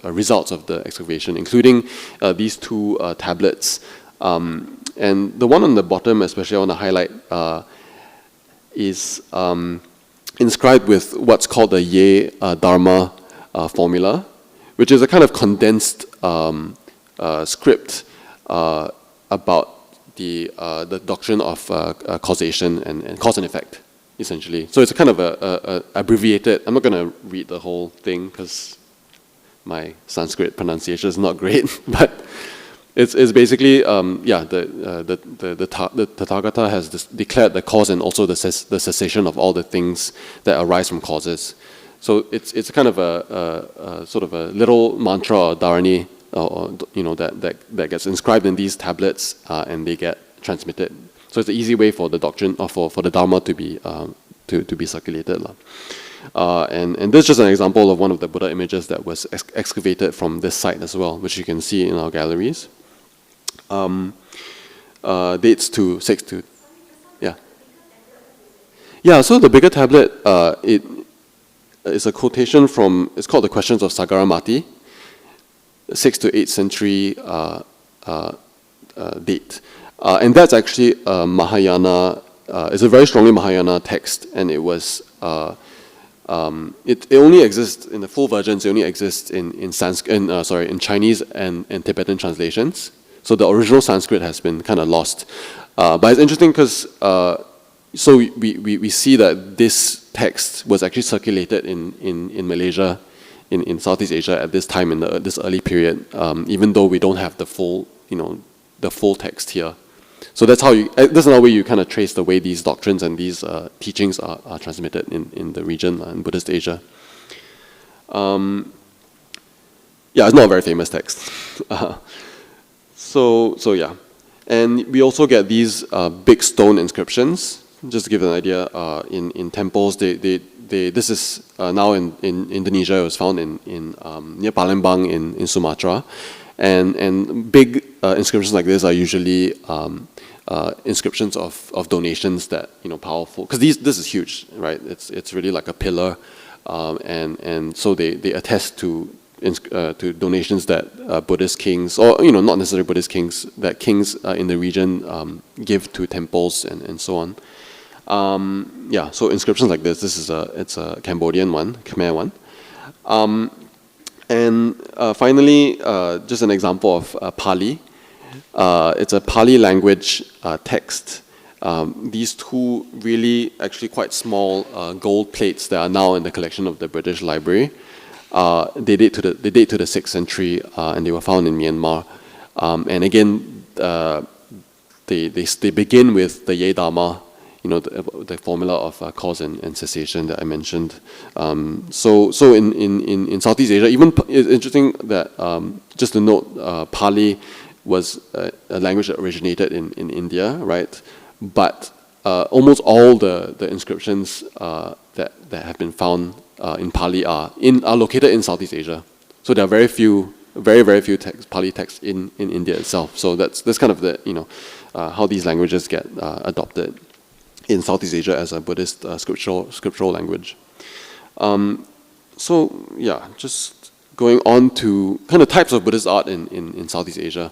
results of the excavation, including these two tablets. And the one on the bottom, especially I want to highlight, is inscribed with what's called the Ye Dharma formula, which is a kind of condensed script about the doctrine of causation and cause and effect, essentially. So it's a kind of a abbreviated. I'm not going to read the whole thing because my Sanskrit pronunciation is not great, but it's basically the Tathagata has declared the cause and also the cessation of all the things that arise from causes. So it's kind of a sort of a little mantra or dharani, that gets inscribed in these tablets and they get transmitted. So it's an easy way for the doctrine or for the Dharma to be circulated. And this is just an example of one of the Buddha images that was excavated from this site as well, which you can see in our galleries. Dates to 6 to so the bigger tablet, it is a quotation from, it's called the Questions of Sagaramati, 6th to 8th century date. And that's actually Mahayana. It's a very strongly Mahayana text, and it was it only exists in the full versions. It only exists in Chinese and Tibetan translations. So the original Sanskrit has been kind of lost. But it's interesting because so we see that this text was actually circulated in Malaysia, in Southeast Asia at this time in this early period. Even though we don't have the full text here. So that's another way you kind of trace the way these doctrines and these teachings are transmitted in the region, in Buddhist Asia. It's not a very famous text. So yeah. And we also get these big stone inscriptions. Just to give an idea, in temples, this is now in Indonesia. It was found in near Palembang in Sumatra. And big inscriptions like this are usually inscriptions of donations that powerful, because this is huge, right? It's really like a pillar, and so they attest to donations that Buddhist kings, or not necessarily Buddhist kings, that kings in the region give to temples and so on. So inscriptions like this is it's a Cambodian one, Khmer one. And finally, just an example of Pali. It's a Pali language text these two really actually quite small gold plates that are now in the collection of the British Library. They date to the 6th century, and they were found in Myanmar. And again, they begin with the Ye Dharma, the formula of cause and cessation that I mentioned. So in Southeast Asia, even it's interesting that just to note, Pali was a language that originated in India, right? But almost all the inscriptions that have been found in Pali are located in Southeast Asia. So there are very few Pali texts in India itself. So that's kind of the how these languages get adopted in Southeast Asia as a Buddhist scriptural language. So yeah, just going on to kind of types of Buddhist art in Southeast Asia.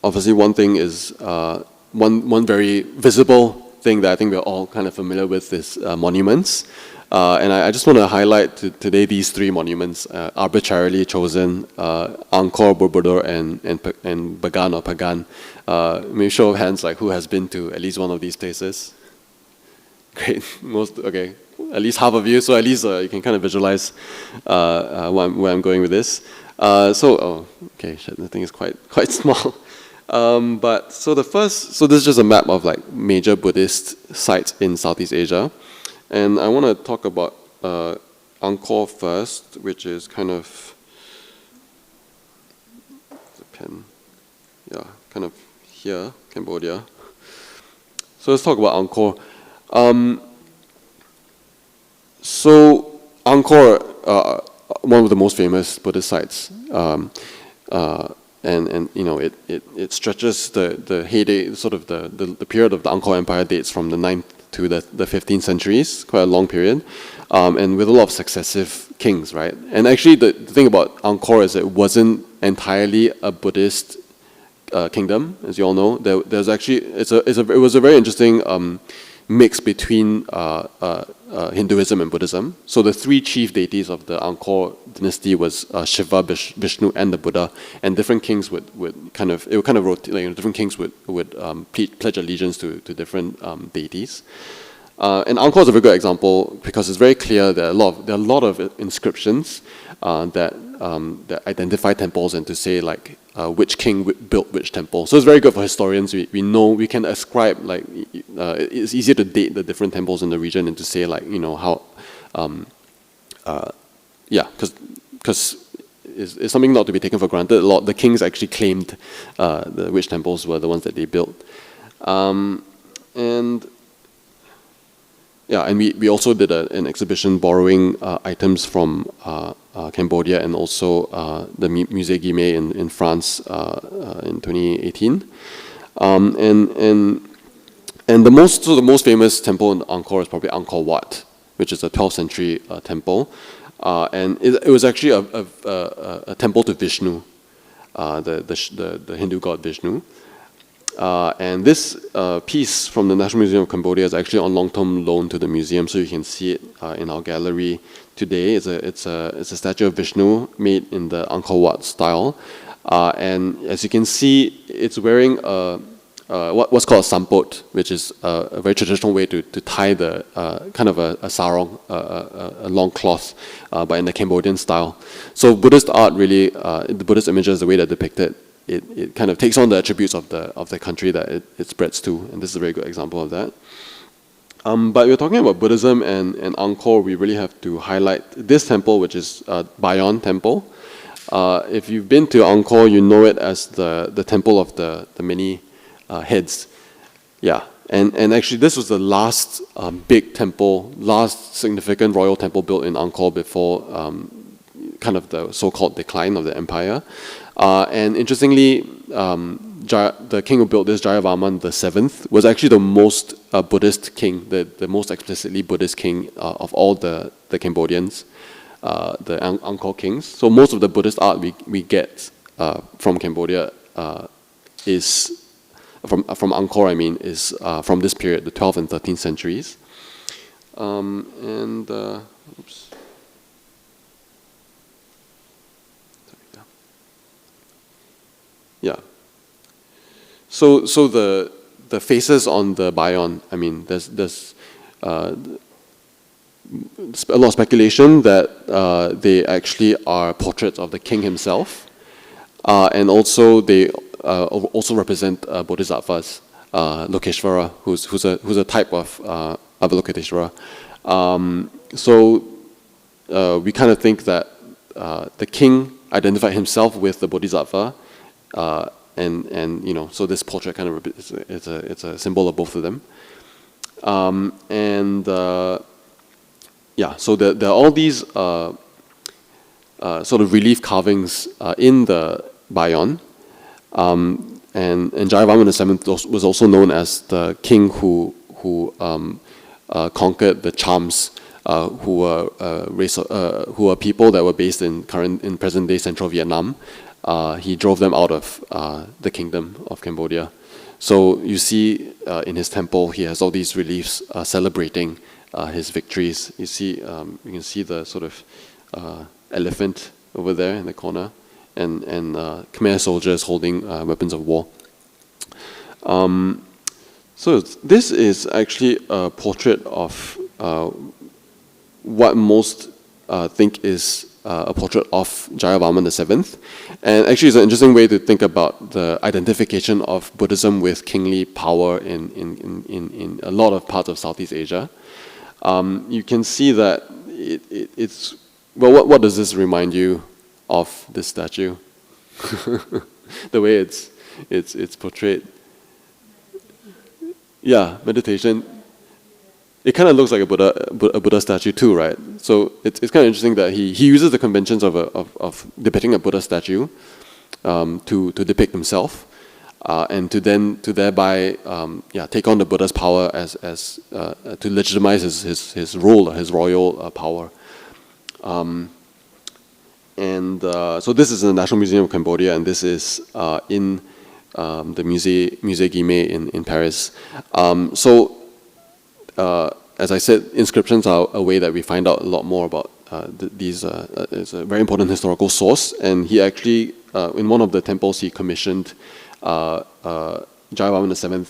Obviously, one thing is one very visible thing that I think we're all kind of familiar with is monuments. And I just want to highlight today these three monuments arbitrarily chosen: Angkor, Borobudur, and Bagan or Pagan. Maybe show of hands, like who has been to at least one of these places? Great, okay, at least half of you. So at least you can kind of visualize where I'm going with this. Okay, the thing is quite small. But so this is just a map of like major Buddhist sites in Southeast Asia. And I want to talk about Angkor first, which is kind of kind of here, Cambodia. So let's talk about Angkor. So Angkor, one of the most famous Buddhist sites, and it stretches the heyday, sort of the period of the Angkor Empire dates from the 9th to the 15th centuries, quite a long period, and with a lot of successive kings, right? And actually, the thing about Angkor is it wasn't entirely a Buddhist kingdom, as you all know. There's actually it was a very interesting mix between Hinduism and Buddhism. So the three chief deities of the Angkor dynasty was Shiva, Vishnu, and the Buddha. And different kings would kind of rotate. Different kings would pledge allegiance to different deities. And Angkor is a very good example because it's very clear that there are a lot of inscriptions that identify temples and to say like which king built which temple. So it's very good for historians. We know we can ascribe like it's easier to date the different temples in the region and to say like how because it's something not to be taken for granted. The kings actually claimed which temples were the ones that they built, and we also did an exhibition borrowing items from Cambodia and also the Musée Guimet in France in 2018. And the most famous temple in Angkor is probably Angkor Wat, which is a 12th century temple, and it was actually a temple to Vishnu, the Hindu god Vishnu. And this piece from the National Museum of Cambodia is actually on long-term loan to the museum, so you can see it in our gallery today. It's a statue of Vishnu made in the Angkor Wat style, and as you can see, it's wearing what's called a sampot, which is a very traditional way to tie the kind of a sarong, a long cloth, but in the Cambodian style. So Buddhist art really, the Buddhist images, the way they're depicted, it kind of takes on the attributes of the country that it spreads to, and this is a very good example of that. But we're talking about Buddhism and Angkor. We really have to highlight this temple, which is Bayon Temple. If you've been to Angkor, you know it as the temple of the many heads. Yeah, and actually this was the last big temple, last significant royal temple built in Angkor before kind of the so-called decline of the empire. And interestingly, the king who built this, Jayavarman VII, was actually the most Buddhist king, the most explicitly Buddhist king of all the Cambodians, the Angkor kings. So most of the Buddhist art we get from Cambodia is from Angkor. I mean, is from this period, the 12th and 13th centuries. Oops. Yeah. So the faces on the Bayon, I mean, there's a lot of speculation that they actually are portraits of the king himself, and also they also represent bodhisattvas, Lokeshvara, who's a type of Avalokiteshvara. So we kind of think that the king identified himself with the bodhisattva, and you know, so this portrait kind of it's a symbol of both of them. Yeah, so there are all these sort of relief carvings in the Bayon. And Jayavamana VII was also known as the king who conquered the Chams, who were people that were based in present-day central Vietnam. He drove them out of the kingdom of Cambodia. So you see in his temple, he has all these reliefs celebrating his victories. You can see the sort of elephant over there in the corner, and Khmer soldiers holding weapons of war. So this is actually a portrait of what most think is a portrait of Jayavamana VII. And actually it's an interesting way to think about the identification of Buddhism with kingly power in a lot of parts of Southeast Asia. You can see that it's, well, what does this remind you of this statue? The way it's portrayed. Yeah, meditation. It kind of looks like a Buddha statue too, right? So it's kind of interesting that he uses the conventions of depicting a Buddha statue to depict himself, and to thereby take on the Buddha's power as to legitimize his rule, his royal power. So this is in the National Museum of Cambodia, and this is in the Musée Guimet in Paris. As I said, inscriptions are a way that we find out a lot more about these. It's a very important historical source, and he actually, in one of the temples, he commissioned Jayavamana VII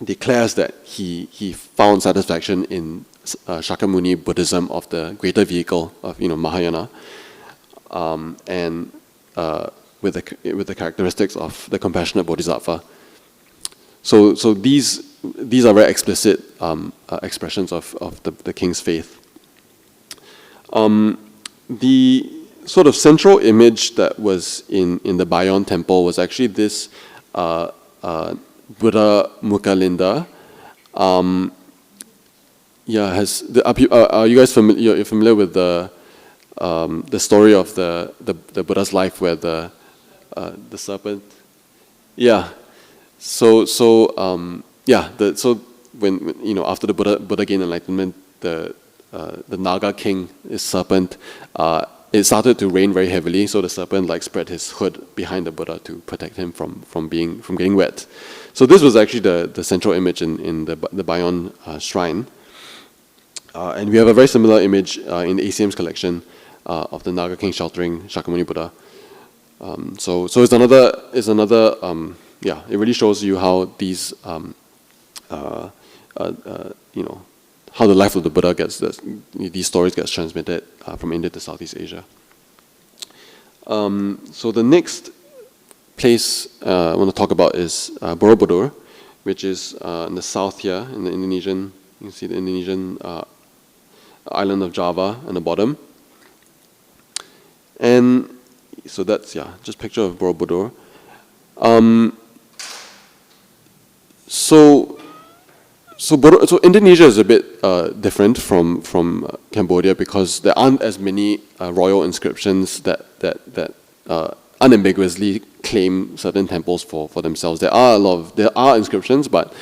declares that he found satisfaction in Shakyamuni Buddhism of the greater vehicle of Mahayana, and with the characteristics of the compassionate bodhisattva. So these are very explicit expressions of the king's faith. The sort of central image that was in the Bayon temple was actually this Buddha Mukhalinda. Are you guys familiar? You're familiar with the story of the Buddha's life, where the serpent? Yeah. So when after the Buddha gained enlightenment, the Naga king, his serpent, it started to rain very heavily. So the serpent spread his hood behind the Buddha to protect him from getting wet. So this was actually the central image in the Bayon shrine, and we have a very similar image in the ACM's collection of the Naga king sheltering Shakyamuni Buddha. So it's another. It really shows you how these, how the life of the Buddha these stories gets transmitted from India to Southeast Asia. So the next place I want to talk about is Borobudur, which is in the south here, in the Indonesian. You can see the Indonesian island of Java on the bottom. And so that's just a picture of Borobudur. So Indonesia is a bit different from Cambodia, because there aren't as many royal inscriptions that unambiguously claim certain temples for themselves. There are inscriptions, but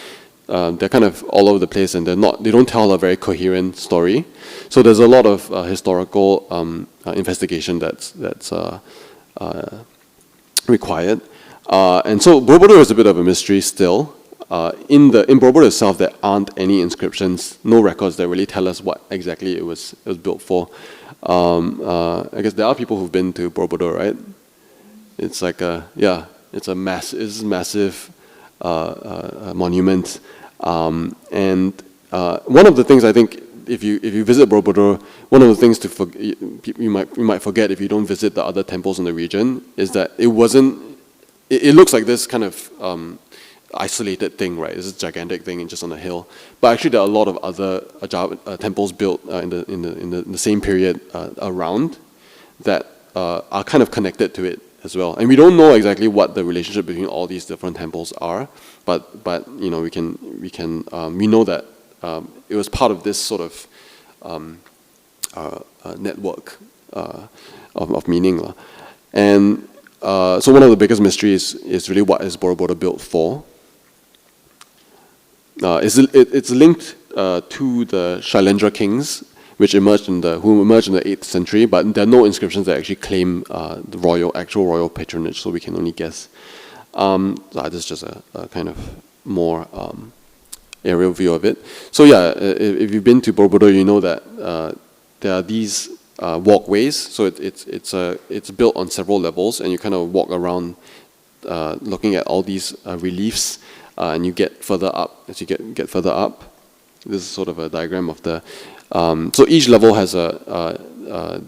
they're kind of all over the place, and they don't tell a very coherent story. So there's a lot of historical investigation that's required. And so Borobudur is a bit of a mystery still. In Borobudur itself, there aren't any inscriptions, no records that really tell us what exactly it was built for. I guess there are people who've been to Borobudur, right? It's like It's a massive monument, and one of the things I think, if you visit Borobudur, one of the things you might forget if you don't visit the other temples in the region is that it wasn't. It looks like this kind of isolated thing, right? This is a gigantic thing and just on a hill. But actually, there are a lot of other temples built in the same period around that are kind of connected to it as well. And we don't know exactly what the relationship between all these different temples are, but you know, we know that it was part of this sort of network of meaning, and so one of the biggest mysteries is really what is Borobudur built for. It's linked to the Shailendra kings, who emerged in the 8th century, but there are no inscriptions that actually claim the actual royal patronage, so we can only guess. This is just a kind of more aerial view of it. So yeah, if you've been to Borobudur, you know that there are these walkways. So it's built on several levels, and you kind of walk around looking at all these reliefs, and you get further up. As you get further up, this is sort of a diagram of the. So each level has a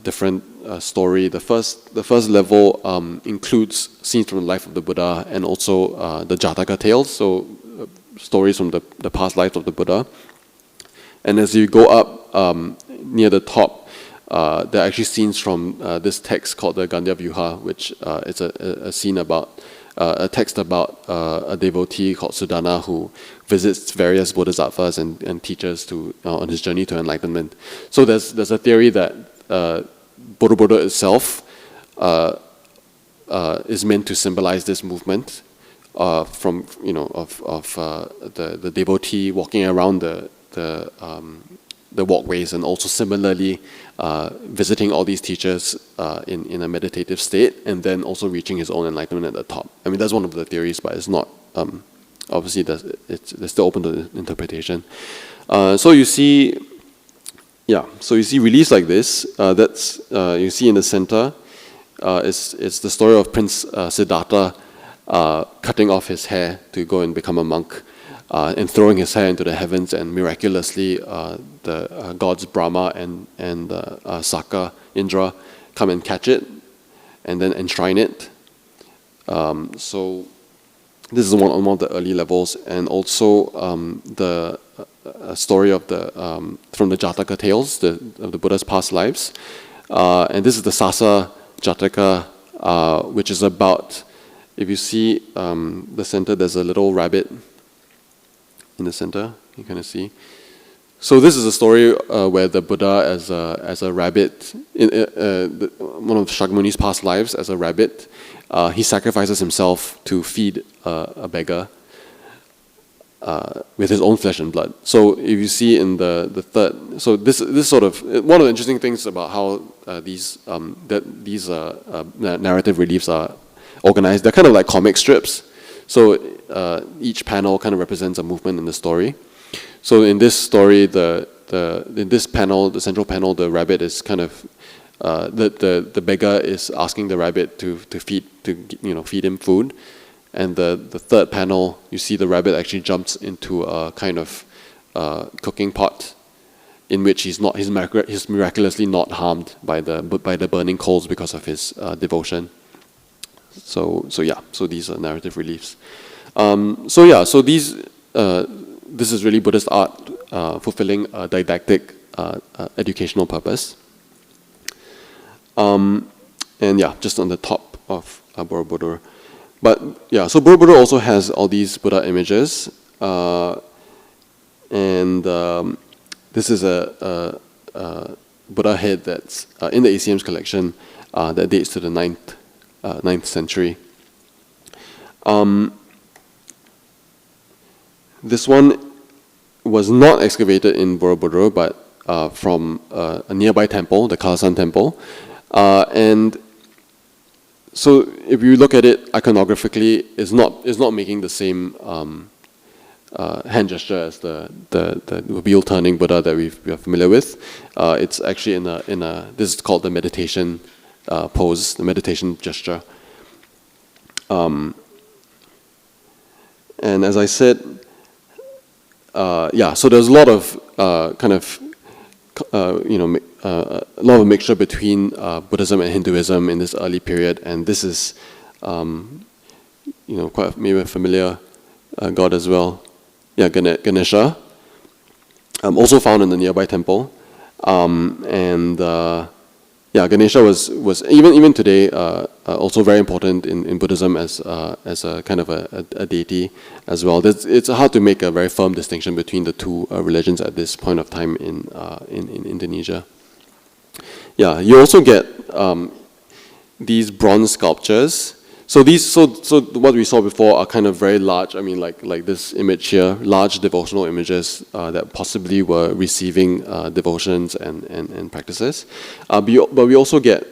different story. The first level includes scenes from the life of the Buddha and also the Jataka tales, so stories from the past lives of the Buddha. And as you go up near the top, there are actually scenes from this text called the Gandhya Vyuha, which is a scene about a text about a devotee called Sudana who visits various Bodhisattvas and teachers on his journey to enlightenment. So there's a theory that Borobudur itself is meant to symbolize this movement from the devotee walking around the walkways, and also similarly visiting all these teachers in a meditative state, and then also reaching his own enlightenment at the top. I mean, that's one of the theories, but it's not, obviously it's still open to interpretation. So you see reliefs like this, that's you see in the center, it's the story of Prince Siddhartha cutting off his hair to go and become a monk, and throwing his hair into the heavens, and miraculously the gods Brahma and Saka, Indra, come and catch it and then enshrine it. So this is one of the early levels, and also the story of from the Jataka tales of the Buddha's past lives, and this is the Sasa Jataka, which is about, if you see the center, there's a little rabbit in the center, you kind of see. So this is a story where the Buddha, as a rabbit, one of Shakyamuni's past lives as a rabbit, he sacrifices himself to feed a beggar with his own flesh and blood. So if you see in the third, so this sort of, one of the interesting things about how these narrative reliefs are organized, they're kind of like comic strips. So each panel kind of represents a movement in the story. So in this story, in this panel, the central panel, the rabbit is kind of the beggar is asking the rabbit to feed him food, and the third panel, you see the rabbit actually jumps into a kind of cooking pot, in which he's miraculously not harmed by the burning coals because of his devotion. So these are narrative reliefs. This is really Buddhist art fulfilling a didactic educational purpose. Just on the top of Borobudur. But yeah, so Borobudur also has all these Buddha images, and this is a Buddha head that's in the ACM's collection that dates to the 9th century. This one was not excavated in Borobudur, but from a nearby temple, the Kalasan temple. And so if you look at it iconographically, it's not making the same hand gesture as the wheel turning Buddha that we are familiar with. It's actually this is called the meditation pose, the meditation gesture. And as I said, so there's a lot of a lot of mixture between Buddhism and Hinduism in this early period, and this is, quite maybe a familiar god as well. Yeah, Ganesha, also found in the nearby temple, Ganesha was even today also very important in Buddhism as a kind of a deity as well. It's hard to make a very firm distinction between the two religions at this point of time in Indonesia. Yeah, you also get these bronze sculptures. So what we saw before are kind of very large. I mean, like this image here, large devotional images that possibly were receiving devotions and practices. But we also get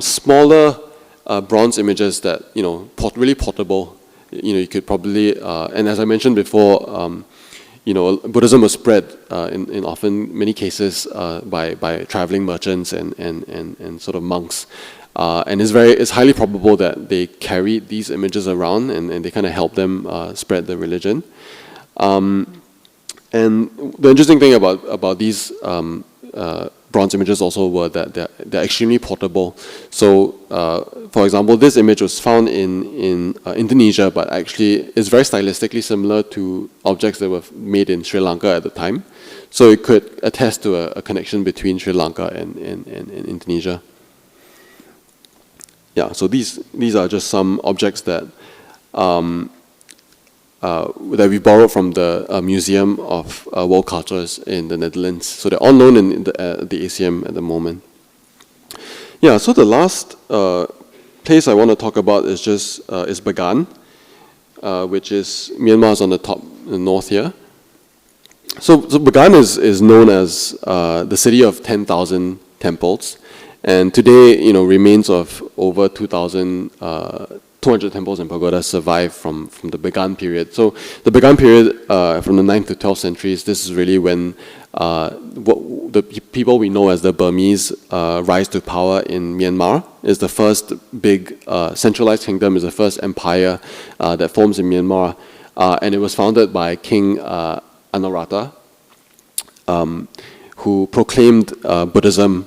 smaller bronze images that really portable. You could probably and as I mentioned before, Buddhism was spread in often many cases by traveling merchants and sort of monks. And it's highly probable that they carried these images around and they kind of helped them spread the religion. And the interesting thing about these bronze images also were that they're extremely portable. So, for example, this image was found in Indonesia, but actually is very stylistically similar to objects that were made in Sri Lanka at the time. So it could attest to a connection between Sri Lanka and Indonesia. Yeah, so these are just some objects that we borrowed from the Museum of World Cultures in the Netherlands. So they're all known in the ACM at the moment. Yeah, so the last place I want to talk about is Bagan, which is Myanmar's on the top, the north here. So Bagan is known as the city of 10,000 temples. And today, remains of over 2,200 temples and pagodas survive from the Bagan period. So the Bagan period, from the 9th to 12th centuries, this is really when the people we know as the Burmese rise to power in Myanmar. Is the first big centralized kingdom, is the first empire that forms in Myanmar. And it was founded by King Anawrahta, who proclaimed Buddhism,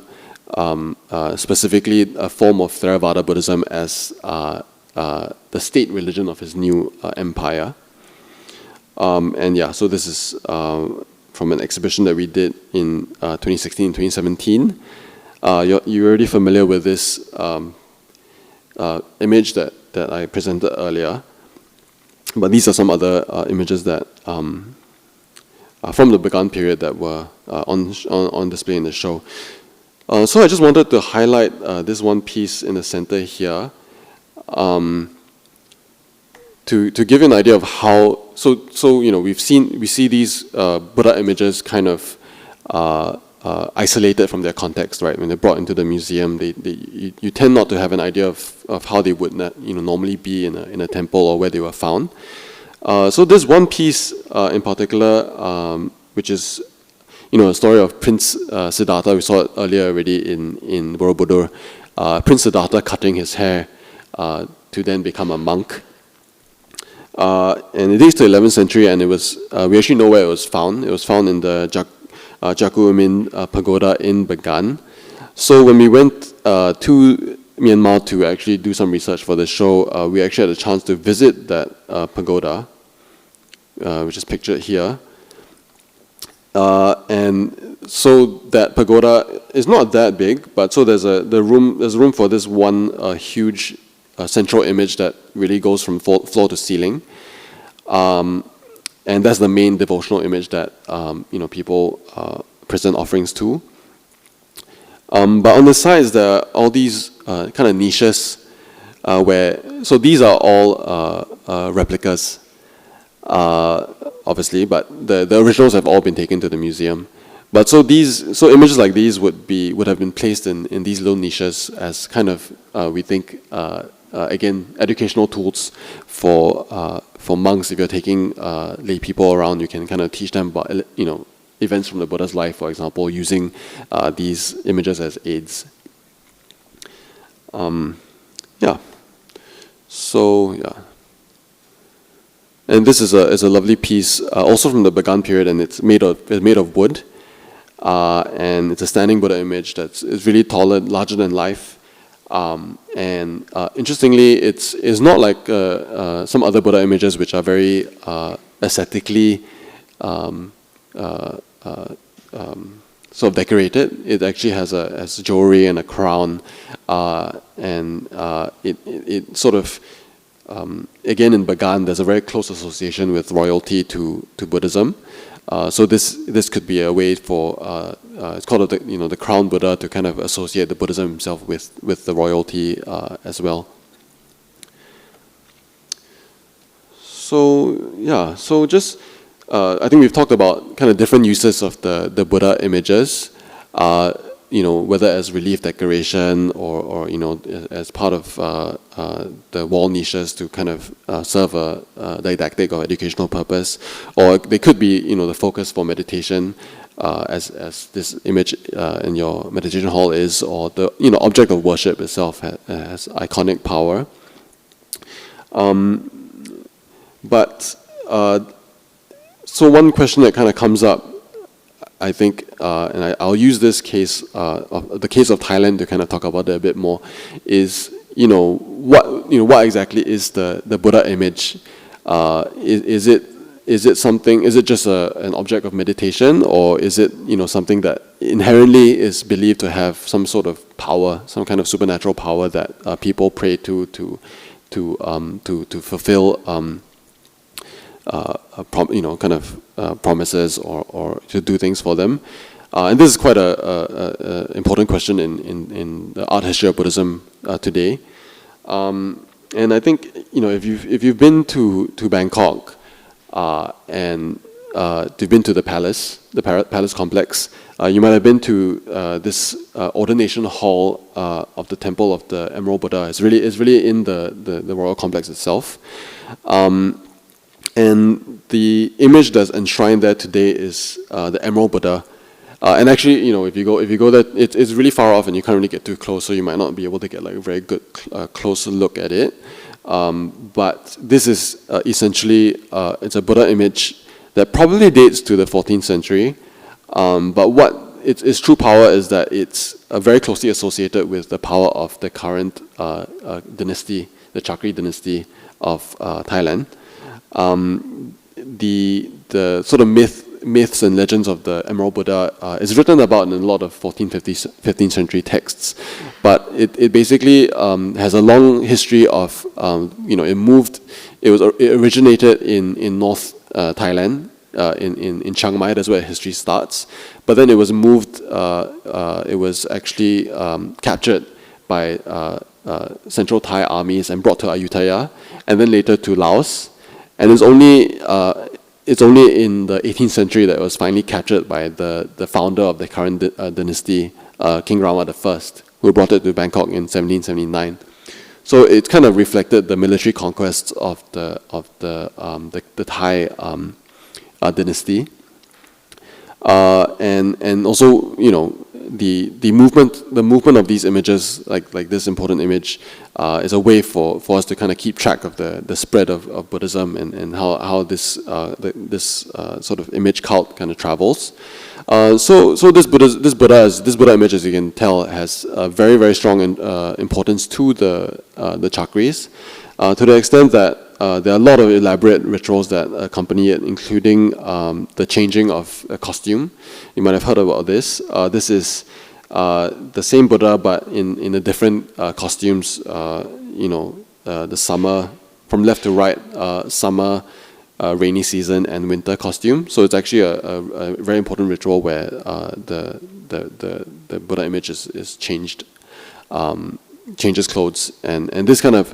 specifically a form of Theravada Buddhism, as the state religion of his new empire. So this is from an exhibition that we did in 2016, 2017. You're already familiar with this image that I presented earlier, but these are some other images that from the Bagan period that were on display in the show. So I just wanted to highlight this one piece in the center here, to give you an idea of how. We see these Buddha images kind of isolated from their context, right? When they're brought into the museum, you tend not to have an idea of how they would normally be in a temple or where they were found. So this one piece in particular, which is a story of Prince Siddhartha. We saw it earlier already in Borobudur. Prince Siddhartha cutting his hair to then become a monk. And it dates to the 11th century, and it was we actually know where it was found. It was found in the Jakumin Pagoda in Bagan. So when we went to Myanmar to actually do some research for the show, we actually had a chance to visit that pagoda, which is pictured here. And so that pagoda is not that big, but so there's room for this one huge central image that really goes from floor to ceiling, and that's the main devotional image that people present offerings to. But on the sides there are all these kind of niches so these are all replicas. Obviously, but the originals have all been taken to the museum. But so images like these would have been placed in these little niches as kind of we think again educational tools for monks. If you're taking lay people around, you can kind of teach them about events from the Buddha's life, for example, using these images as aids. And this is a lovely piece, also from the Bagan period, and it's made of wood. And it's a standing Buddha image that's really taller, larger than life. Interestingly, it's not like some other Buddha images which are very aesthetically sort of decorated. It actually has jewelry and a crown, and it sort of again in Bagan there's a very close association with royalty to Buddhism. So this could be a way for it's called the crown Buddha to kind of associate the Buddhism himself with the royalty as well. So yeah, so just I think we've talked about kind of different uses of the Buddha images, whether as relief decoration or as part of the wall niches to kind of serve a didactic or educational purpose, or they could be the focus for meditation, as this image in your meditation hall is, or the object of worship itself has iconic power. So one question that kind of comes up, I think, and I'll use this case, the case of Thailand, to kind of talk about it a bit more, is what exactly is the Buddha image? Is it something? Is it just an object of meditation, or is it something that inherently is believed to have some sort of power, some kind of supernatural power that people pray to fulfill? Promises or to do things for them, and this is quite a important question in the art history of Buddhism today. And I think if you've been to Bangkok and you've been to the palace complex, you might have been to this ordination hall of the temple of the Emerald Buddha. It's really in the royal complex itself. And the image that's enshrined there today is the Emerald Buddha. And actually, if you go there, it's really far off and you can't really get too close, so you might not be able to get like a very good close look at it. But this is essentially, it's a Buddha image that probably dates to the 14th century. But what its true power is that it's very closely associated with the power of the current dynasty, the Chakri dynasty of Thailand. The sort of myths and legends of the Emerald Buddha is written about in a lot of 15th century texts, but it basically has a long history of it originated in North Thailand, in Chiang Mai. That's where history starts, but then it was moved. It was actually captured by Central Thai armies and brought to Ayutthaya, and then later to Laos. And it's only in the 18th century that it was finally captured by the founder of the current dynasty, King Rama I, who brought it to Bangkok in 1779. So it kind of reflected the military conquests of the Thai dynasty, and also the movement of these images, like this important image, is a way for us to kind of keep track of the spread of Buddhism and how this sort of image cult kind of travels. So this Buddha image, as you can tell, has a very, very strong importance to the Chakris, to the extent that there are a lot of elaborate rituals that accompany it, including the changing of a costume. You might have heard about this. This is the same Buddha, but in the different costumes. The summer, from left to right, summer, rainy season, and winter costume. So it's actually a very important ritual where the Buddha image is changed, changes clothes, and this kind of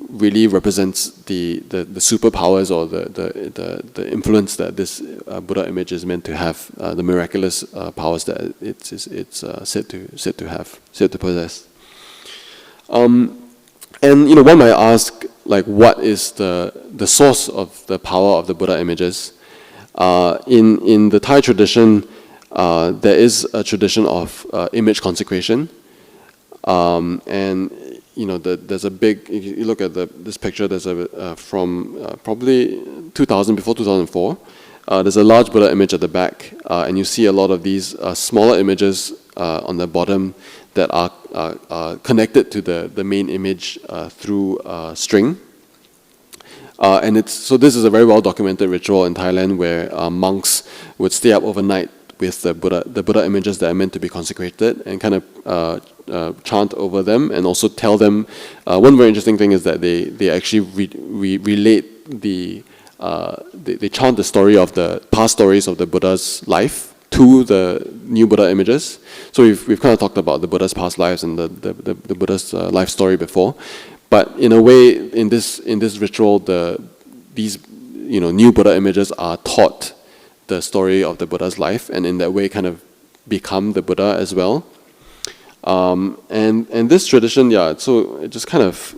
really represents the superpowers or the influence that this Buddha image is meant to have, the miraculous powers that it's said to possess. And one might ask, like, what is the source of the power of the Buddha images? In the Thai tradition, there is a tradition of image consecration, and there's a big. If you look at this picture, there's from probably 2000, before 2004. There's a large Buddha image at the back, and you see a lot of these smaller images on the bottom that are connected to the main image through string. And this is a very well documented ritual in Thailand where monks would stay up overnight with the Buddha images that are meant to be consecrated and kind of chant over them and also tell them. One very interesting thing is that they actually relate they chant the story of the past stories of the Buddha's life to the new Buddha images. So we've kind of talked about the Buddha's past lives and the Buddha's life story before. But in a way, in this ritual, these new Buddha images are taught the story of the Buddha's life, and in that way, kind of become the Buddha as well. And this tradition, so it just kind of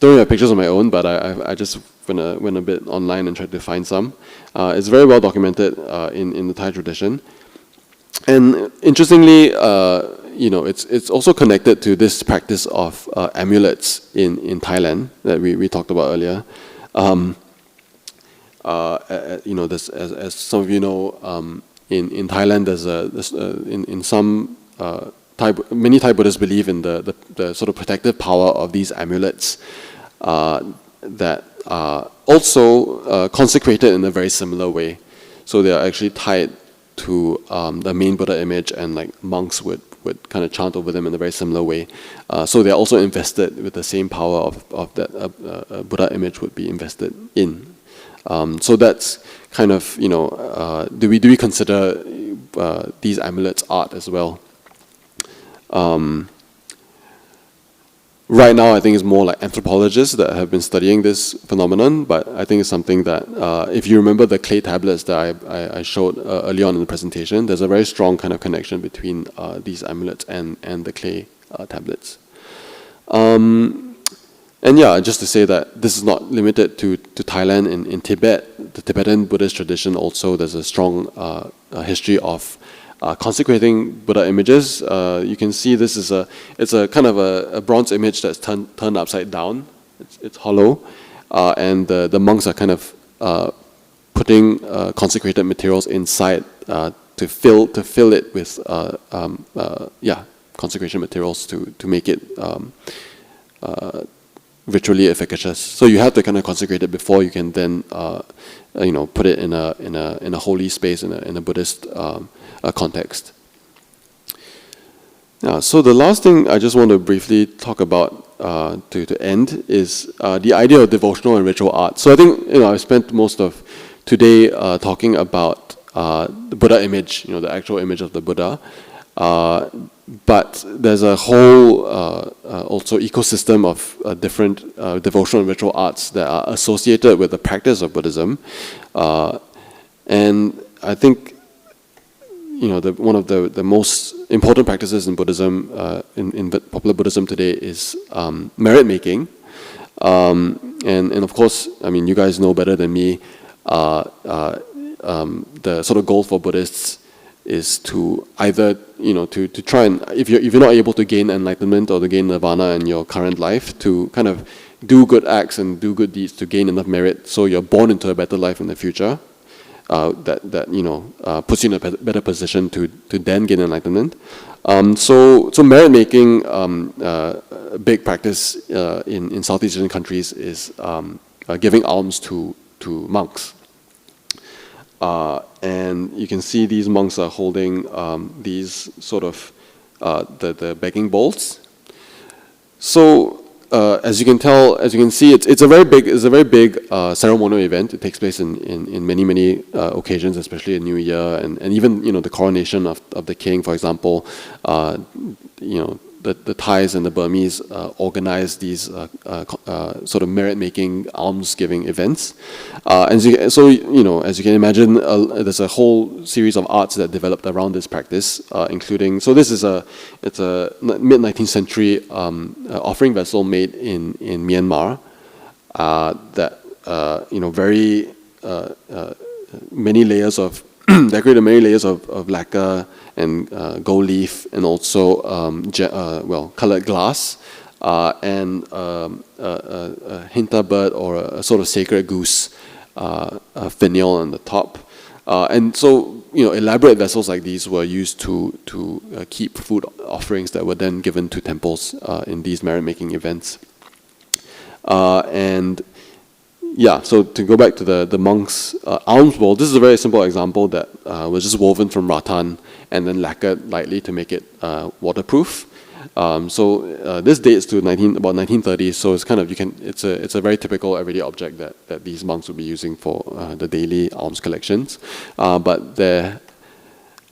don't have pictures on my own, but I just went a bit online and tried to find some. It's very well documented in the Thai tradition, and interestingly, it's also connected to this practice of amulets in Thailand that we talked about earlier. As some of you know, in Thailand, in some many Thai Buddhists believe in the sort of protective power of these amulets that are also consecrated in a very similar way. So they are actually tied to the main Buddha image, and like monks would kind of chant over them in a very similar way. So they're also invested with the same power of that a Buddha image would be invested in. So that's kind of, do we consider these amulets art as well? Right now, I think it's more like anthropologists that have been studying this phenomenon, but I think it's something that, if you remember the clay tablets that I showed early on in the presentation, there's a very strong kind of connection between these amulets and the clay tablets. And just to say that this is not limited to Thailand. In Tibet, the Tibetan Buddhist tradition also, there's a strong history of consecrating Buddha images. You can see this is it's a kind of a bronze image that's turned upside down. It's hollow, and the monks are kind of putting consecrated materials inside to fill it with consecration materials to make it ritually efficacious. So you have to kind of consecrate it before you can then put it in a holy space in a Buddhist context. So the last thing I just want to briefly talk about to end is the idea of devotional and ritual art. So I think I've spent most of today talking about the Buddha image, the actual image of the Buddha. But there's a whole also ecosystem of different devotional and ritual arts that are associated with the practice of Buddhism. And I think one of the most important practices in Buddhism, in popular Buddhism today, is merit making. And of course, I mean, you guys know better than me, the sort of goal for Buddhists is to either, to try and, if you're not able to gain enlightenment or to gain nirvana in your current life, to kind of do good acts and do good deeds to gain enough merit so you're born into a better life in the future, that puts you in a better position to then gain enlightenment. So merit making, a big practice in Southeast Asian countries is giving alms to monks. And you can see these monks are holding these sort of the begging bowls. So as you can see, it's a very big ceremonial event. It takes place in many occasions, especially in New Year and even the coronation of the king, for example. The Thais and the Burmese organize these sort of merit-making, alms-giving events. As you can imagine, there's a whole series of arts that developed around this practice, including. So this is it's a mid-19th century offering vessel made in Myanmar that very many layers of decorated many layers of lacquer and gold leaf, and also colored glass and a hinta bird or a sort of sacred goose finial on the top. And so, elaborate vessels like these were used to keep food offerings that were then given to temples in these merit-making events. And yeah, so to go back to the monks' alms bowl, this is a very simple example that was just woven from rattan and then lacquered lightly to make it waterproof. So this dates to about 1930. So it's kind of it's a very typical everyday object that these monks would be using for the daily alms collections. But there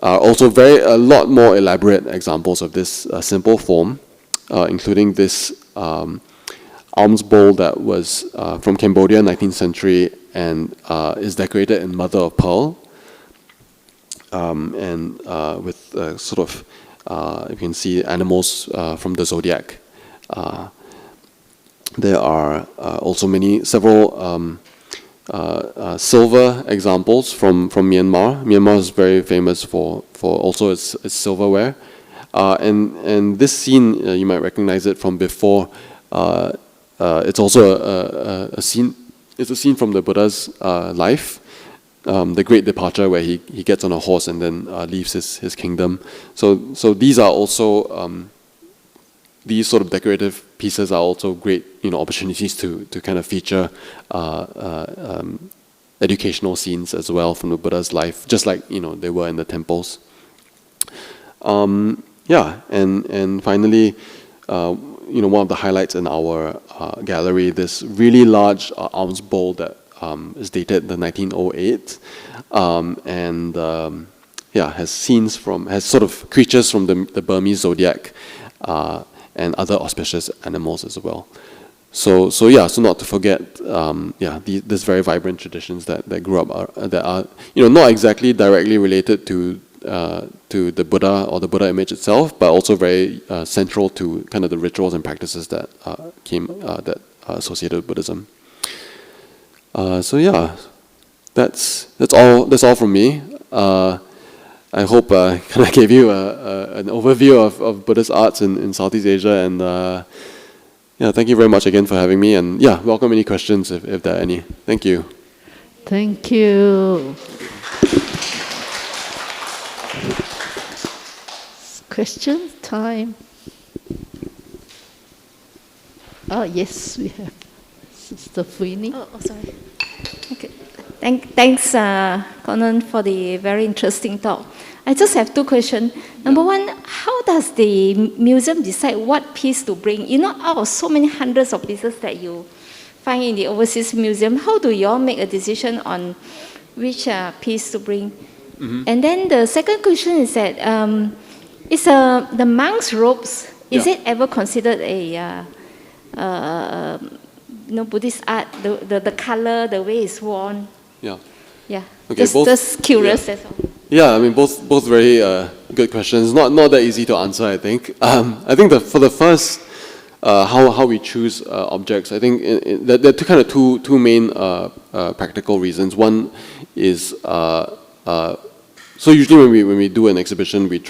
are also a lot more elaborate examples of this simple form, including this alms bowl that was from Cambodia, 19th century, and is decorated in mother of pearl, and with sort of you can see animals from the zodiac. There are also several silver examples from Myanmar. Myanmar is very famous for also its silverware, and this scene you might recognize it from before. It's also a scene. It's a scene from the Buddha's life, the great departure where he gets on a horse and then leaves his kingdom. So these are also these sort of decorative pieces are also great opportunities to kind of feature educational scenes as well from the Buddha's life, just like they were in the temples. Yeah, and finally. One of the highlights in our gallery, this really large alms bowl that is dated the 1908, and has sort of creatures from the Burmese zodiac and other auspicious animals as well. So not to forget, these very vibrant traditions that grew up that are not exactly directly related to the Buddha or the Buddha image itself, but also very central to kind of the rituals and practices that that associated with Buddhism. That's all from me. I hope kind of gave you an overview of Buddhist arts in Southeast Asia, and thank you very much again for having me, and welcome any questions if there are any. Thank you. Thank you. Question time. Oh, yes, we have Sister Fweenie. Oh, sorry. Okay. Thanks, Conan, for the very interesting talk. I just have two questions. Number one, how does the museum decide what piece to bring? Out of so many hundreds of pieces that you find in the overseas museum, how do you all make a decision on which piece to bring? Mm-hmm. And then the second question is that the monk's robes, is it ever considered a Buddhist art, the color, the way it's worn? Yeah. Okay, just curious, that's all. Yeah, I mean both very good questions. Not that easy to answer, I think. I think for the first how we choose objects, I think there are two main practical reasons. One is so usually when we do an exhibition, we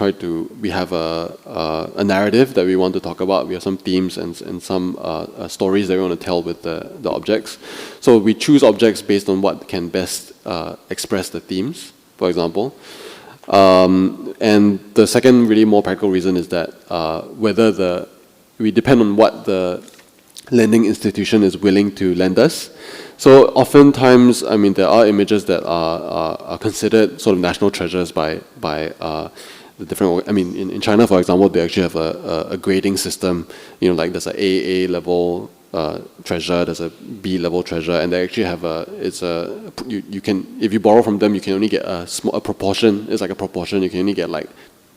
have a narrative that we want to talk about. We have some themes and some stories that we want to tell with the objects. So we choose objects based on what can best express the themes, for example. And the second really more practical reason is that we depend on what the lending institution is willing to lend us. So oftentimes, I mean, there are images that are considered sort of national treasures by the different. I mean, in China, for example, they actually have a grading system. Like there's a AA level treasure, there's a B level treasure, and they actually have you can, if you borrow from them, you can only get a proportion. It's like a proportion. You can only get like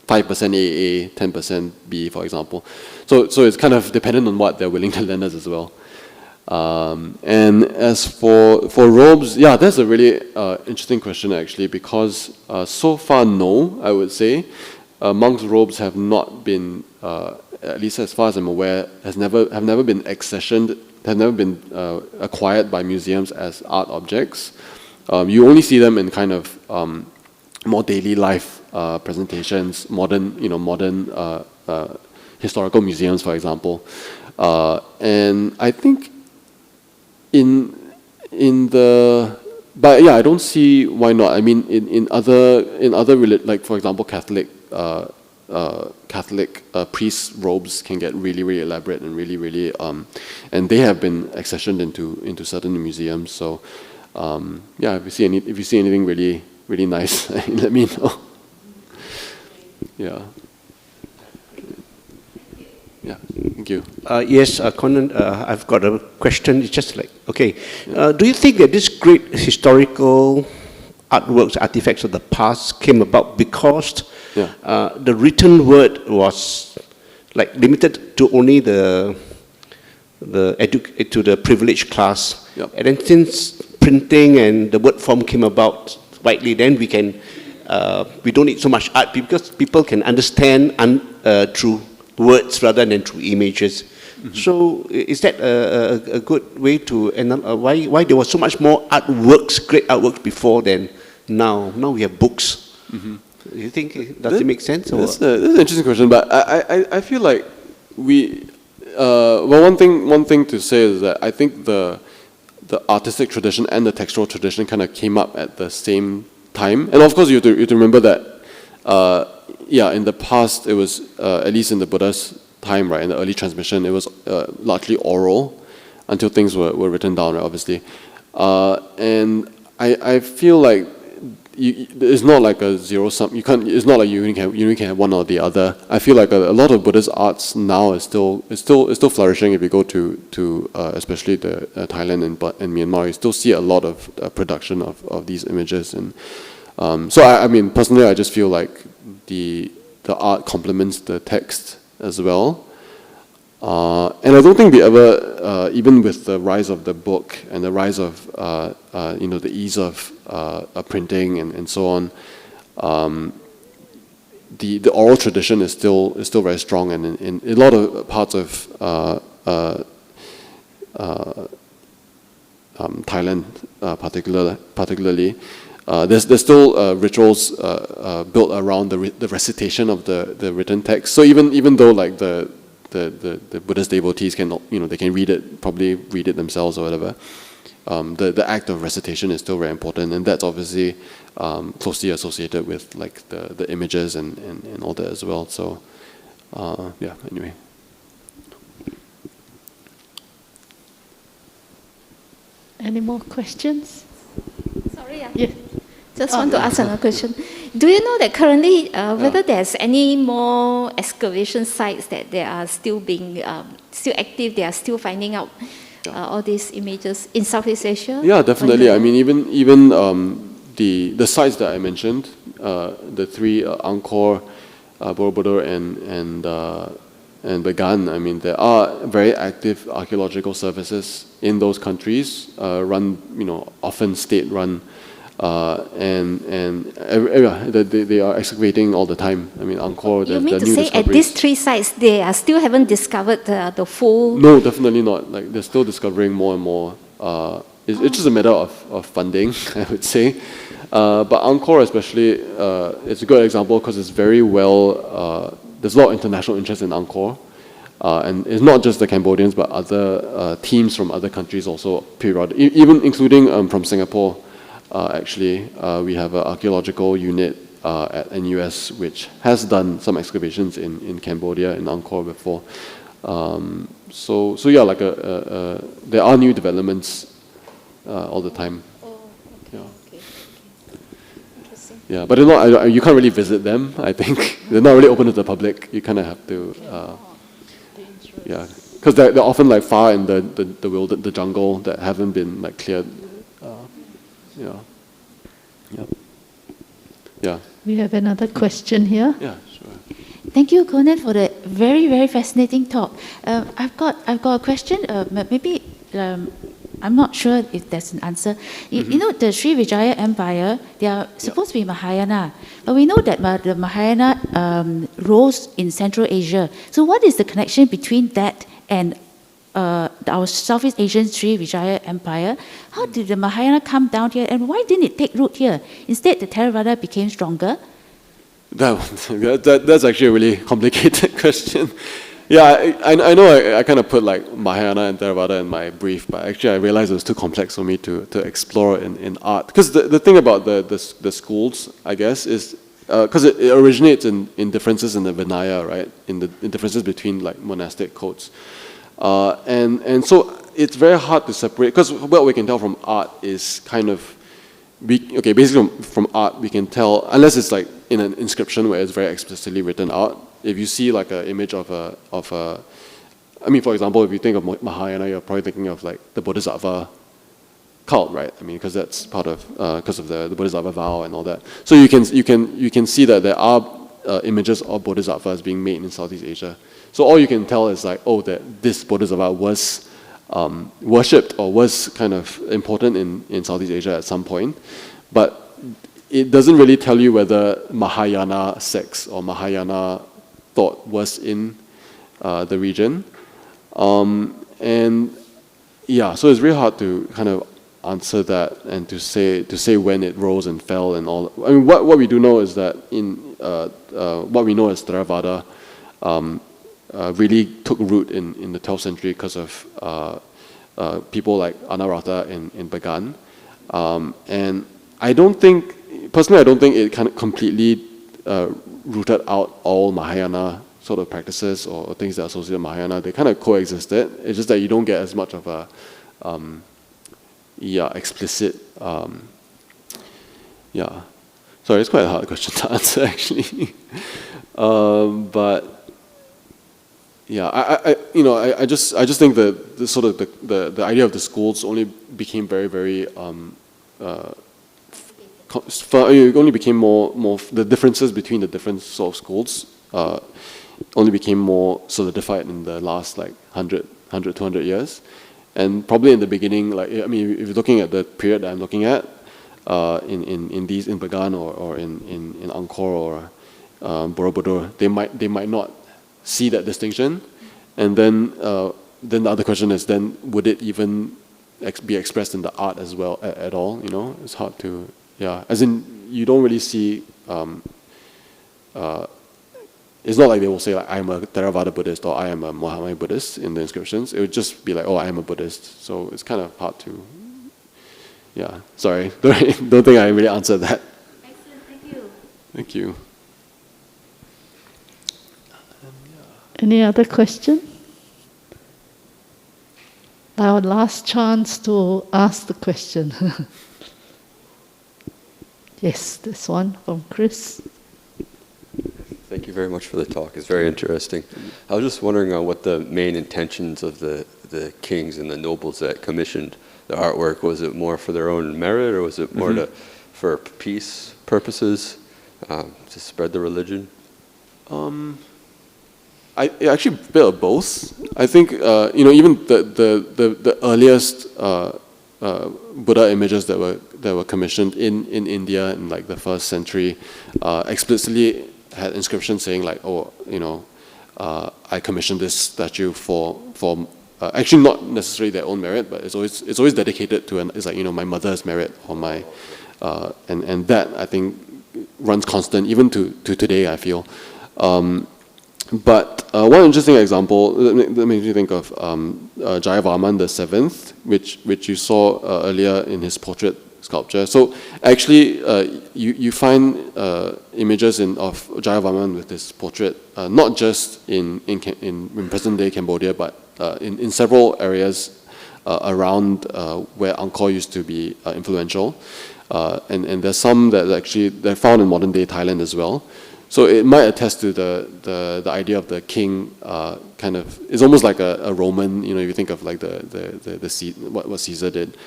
5% AA, 10% B, for example. So it's kind of dependent on what they're willing to lend us as well. And as for robes, that's a really interesting question actually, because so far, no, I would say. Monks' robes have not been, at least as far as I'm aware, have never been accessioned, have never been acquired by museums as art objects. You only see them in kind of more daily life presentations, modern historical museums, for example. And I think but yeah, I don't see why not. I mean, in other like for example, Catholic priests' robes can get really, really elaborate and really, really, and they have been accessioned into certain museums. So yeah, if you see anything really, really nice, let me know. Yeah. Yeah, thank you. Yes, Conan, I've got a question. It's just like, okay, do you think that this great historical artworks, artifacts of the past came about because the written word was like limited to only the privileged class, and then since printing and the word form came about widely, then we don't need so much art because people can understand through words rather than through images. Mm-hmm. So is that a good way to analyze why there was so much more artworks, great artworks before than now? Now we have books. Mm-hmm. You think, does it make sense? That's an interesting question, but I feel like one thing to say is that I think the artistic tradition and the textual tradition kind of came up at the same time. And of course you have to remember that in the past it was, at least in the Buddha's time, right, in the early transmission, it was largely oral until things were written down, right, obviously. And I feel like it's not like a zero sum. It's not like you can have one or the other. I feel like a lot of Buddhist arts now is still flourishing. If you go to especially the Thailand and Myanmar, you still see a lot of production of these images. And so I mean, personally, I just feel like the art complements the text as well. And I don't think we ever, even with the rise of the book and the rise of the ease of printing and so on, the oral tradition is still very strong, and in a lot of parts of Thailand, particularly. There's still rituals built around the recitation of the written text. So even though like the Buddhist devotees they can probably read it themselves or whatever, the act of recitation is still very important, and that's obviously closely associated with like the images and all that as well. So yeah, anyway. Any more questions? Sorry, Yes. Just want to ask another question. Do you know that currently whether there's any more excavation sites that they are still being still active? They are still finding out all these images in Southeast Asia? Yeah, definitely. I mean, even the sites that I mentioned, the three Angkor, Borobudur, and Bagan. I mean, there are very active archaeological services in those countries, run often state-run. They are excavating all the time. I mean, Angkor, you mean to say at these three sites, they still haven't discovered the full... No, definitely not. Like, they're still discovering more and more. It's just a matter of funding, I would say. But Angkor especially, it's a good example because it's very well... there's a lot of international interest in Angkor. And it's not just the Cambodians, but other teams from other countries also, even including from Singapore. Actually, we have an archaeological unit at NUS which has done some excavations in Cambodia, in Angkor before. So yeah, like there are new developments all the time. Oh, okay, yeah. Okay. Interesting. Yeah, but you can't really visit them. I think they're not really open to the public. You kind of have to, yeah, because they're often like far in the jungle that haven't been like cleared. Yeah. We have another question here. Yeah, sure. Thank you, Conan, for the very, very fascinating talk. I've got a question. Maybe I'm not sure if there's an answer. You know, the Sri Vijaya Empire, they are supposed to be Mahayana, but we know that the Mahayana rose in Central Asia. So what is the connection between that and our Southeast Asian Sri Vijaya Empire? How did the Mahayana come down here, and why didn't it take root here? Instead, the Theravada became stronger. That's actually a really complicated question. Yeah, I know I kind of put like Mahayana and Theravada in my brief, but actually I realized it was too complex for me to explore in art. Because the thing about the schools, I guess, is because it originates in differences in the Vinaya, right? In differences between like monastic codes. And so it's very hard to separate, because what we can tell from art is kind of, basically from art we can tell, unless it's like in an inscription where it's very explicitly written out. If you see like an image of a, I mean, for example, if you think of Mahayana, you're probably thinking of like the Bodhisattva cult, right? I mean, because that's part of, because of the Bodhisattva vow and all that. So you can see that there are images of Bodhisattvas being made in Southeast Asia. So all you can tell is like, oh, that this Bodhisattva was worshipped or was kind of important in Southeast Asia at some point. But it doesn't really tell you whether Mahayana sects or Mahayana thought was in the region. And yeah, so it's really hard to kind of answer that and to say when it rose and fell and all. I mean, what we do know is that what we know is Theravada really took root in the 12th century because of people like Anarata in Bagan. And I don't think it kind of completely rooted out all Mahayana sort of practices or things that are associated with Mahayana. They kind of coexisted. It's just that you don't get as much of a explicit. Sorry, it's quite a hard question to answer actually. But yeah, I just think that the sort of the idea of the schools only became very, very it only became more the differences between the different sort of schools only became more solidified in the last like 100, 200 years. And probably in the beginning, like, I mean, if you're looking at the period that I'm looking at, in Bagan or in Angkor or Borobudur, they might not see that distinction. And then the other question is, then would it even be expressed in the art as well at all? You know, it's hard to, as in you don't really see. It's not like they will say like, I'm a Theravada Buddhist or I am a Mohammedan Buddhist in the inscriptions. It would just be like, oh, I am a Buddhist. So it's kind of hard to, sorry. Don't think I really answered that. Excellent, thank you. Thank you. Any other question? Our last chance to ask the question. Yes, this one from Chris. Thank you very much for the talk. It's very interesting. I was just wondering what the main intentions of the kings and the nobles that commissioned the artwork. Was it more for their own merit, or was it more for peace purposes, to spread the religion? I actually a bit of both. I think even the earliest Buddha images that were commissioned in India in like the 1st century explicitly had inscriptions saying like, I commissioned this statue for actually not necessarily their own merit, but it's always dedicated to it's like my mother's merit or my and that I think runs constant even to today, I feel. But one interesting example that makes me think of Jayavarman VII, which you saw earlier in his portrait sculpture. So actually, you find images of Jayavarman with this portrait, not just in present-day Cambodia, but in several areas around where Angkor used to be influential. And there's some that actually they're found in modern-day Thailand as well. So it might attest to the idea of the king kind of. It's almost like a Roman. If you think of like what Caesar did,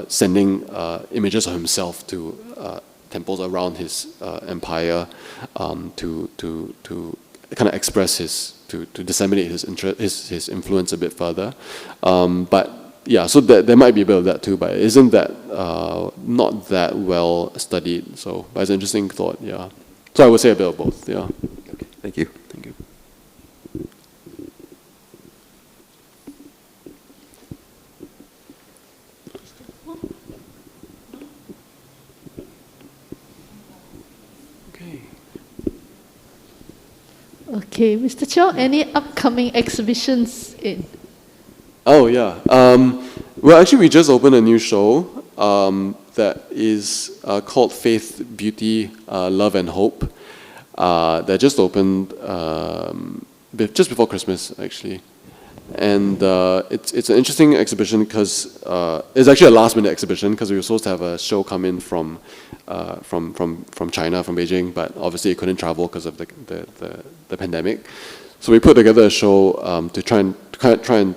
sending images of himself to temples around his empire to kind of express to disseminate his influence a bit further. But yeah, so there might be a bit of that too, but isn't that not that well studied? So, but it's an interesting thought. Yeah. So I would say a bit of both, yeah. Okay, thank you. Thank you. Okay, Mr. Cheong, any upcoming exhibitions in? Oh yeah. Well, actually, we just opened a new show that is called Faith, Beauty, Love and Hope. That just opened just before Christmas, actually. And it's an interesting exhibition because it's actually a last-minute exhibition because we were supposed to have a show come in from China, from Beijing, but obviously it couldn't travel because of the pandemic. So we put together a show to try and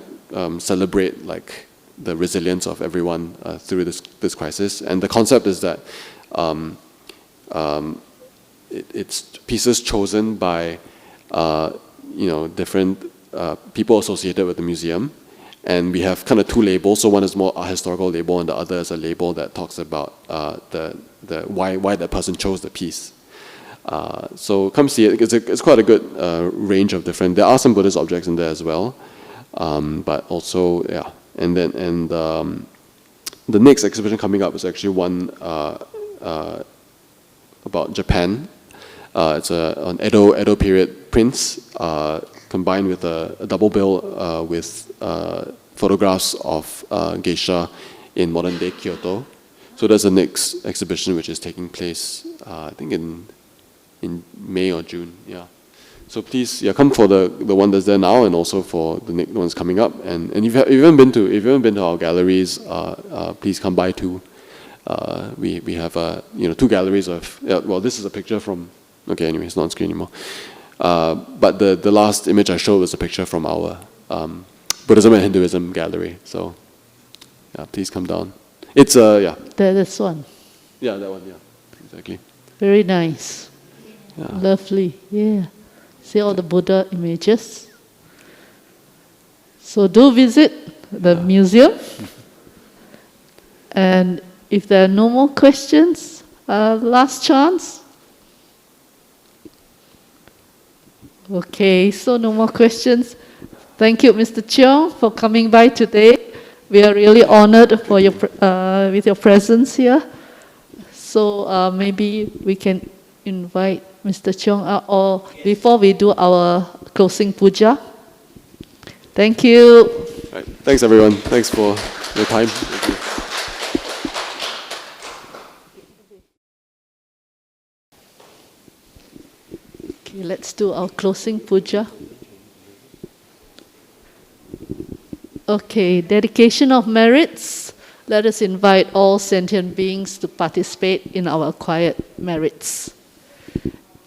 celebrate like the resilience of everyone through this crisis. And the concept is that it's pieces chosen by different people associated with the museum, and we have kind of two labels. So one is more a historical label, and the other is a label that talks about the why that person chose the piece. So come see it. It's quite a good range of different. There are some Buddhist objects in there as well, but also yeah. And the next exhibition coming up is actually one about Japan. It's an Edo period prints combined with a double bill with photographs of geisha in modern day Kyoto. So that's the next exhibition, which is taking place I think in May or June. Yeah. So please, come for the one that's there now, and also for the next ones coming up. And if you haven't been to our galleries, please come by too. We have 2 galleries of well, this is a picture from. Okay, anyway, it's not on screen anymore. But the last image I showed was a picture from our Buddhism and Hinduism gallery. So yeah, please come down. It's This one. Yeah, that one. Yeah, exactly. Very nice. Yeah. Lovely. Yeah. See all the Buddha images. So do visit the museum. And if there are no more questions, last chance. Okay, so no more questions. Thank you, Mr. Cheong, for coming by today. We are really honored for your with your presence here. So maybe we can invite Mr. Cheong out, or before we do our closing puja. Thank you. Right. Thanks, everyone. Thanks for your time. Thank you. Okay, let's do our closing puja. Okay, dedication of merits. Let us invite all sentient beings to participate in our acquired merits.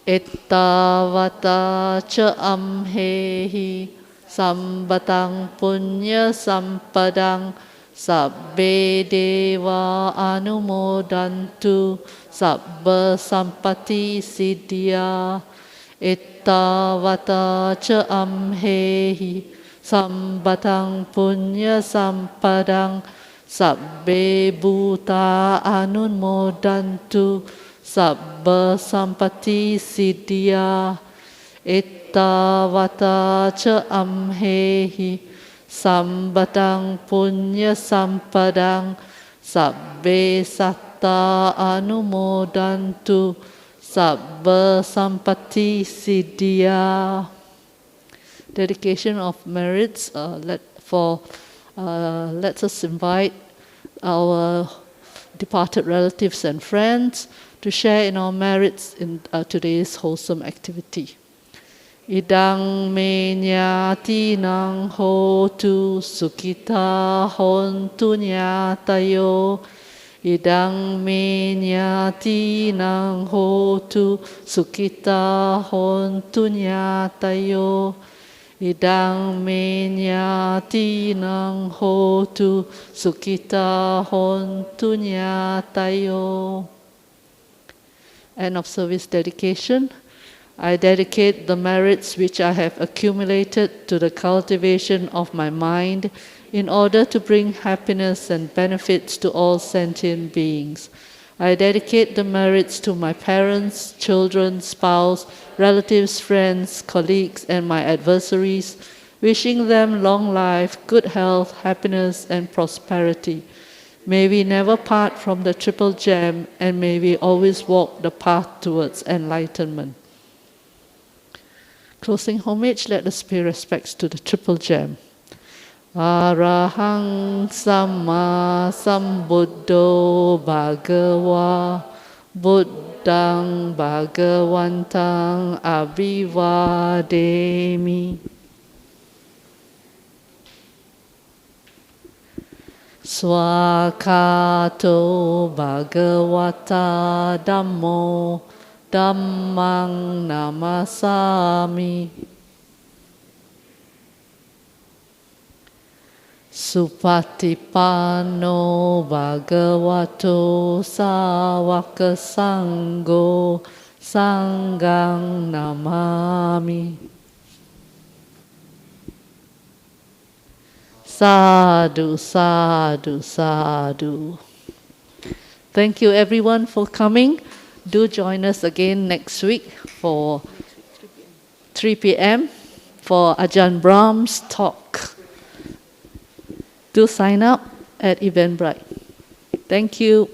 Ettavata cha amhehi sambatang punya sampadang sabbe deva anumodantu sabba sampati siddhya. Ettavata cha amhehi sambatang punya sampadang sabbe bhuta anumodantu sabba sampati siddhya. Ettavata cha amhehi sambatang punya sampadang sabbe satta anumodantu sabba sampati siddhya. Dedication of merits. Let us invite our departed relatives and friends to share in our merits in today's wholesome activity. Idang me nyati nang hotu sukita hontu nyatayo. Idang me nyati nang hotu sukita hontu nyatayo. Idang me nyati nang hotu sukita hontu nyatayo. End of service dedication. I dedicate the merits which I have accumulated to the cultivation of my mind in order to bring happiness and benefits to all sentient beings. I dedicate the merits to my parents, children, spouse, relatives, friends, colleagues, and my adversaries, wishing them long life, good health, happiness, and prosperity. May we never part from the triple gem, and may we always walk the path towards enlightenment. closing homage, let us pay respects to the triple gem. Arahang Samma Sambuddho Bhagava Buddhang Bhagavantang Abhivademi. Swakato Bhagavata Dhammo Dhammang Namasami. Supatipanno Bhagavato Sāvaka Sangho Sanghang Namami. Sadhu, sadhu, sadhu. Thank you everyone for coming. Do join us again next week for 3 p.m. for Ajahn Brahm's talk. Do sign up at Eventbrite. Thank you.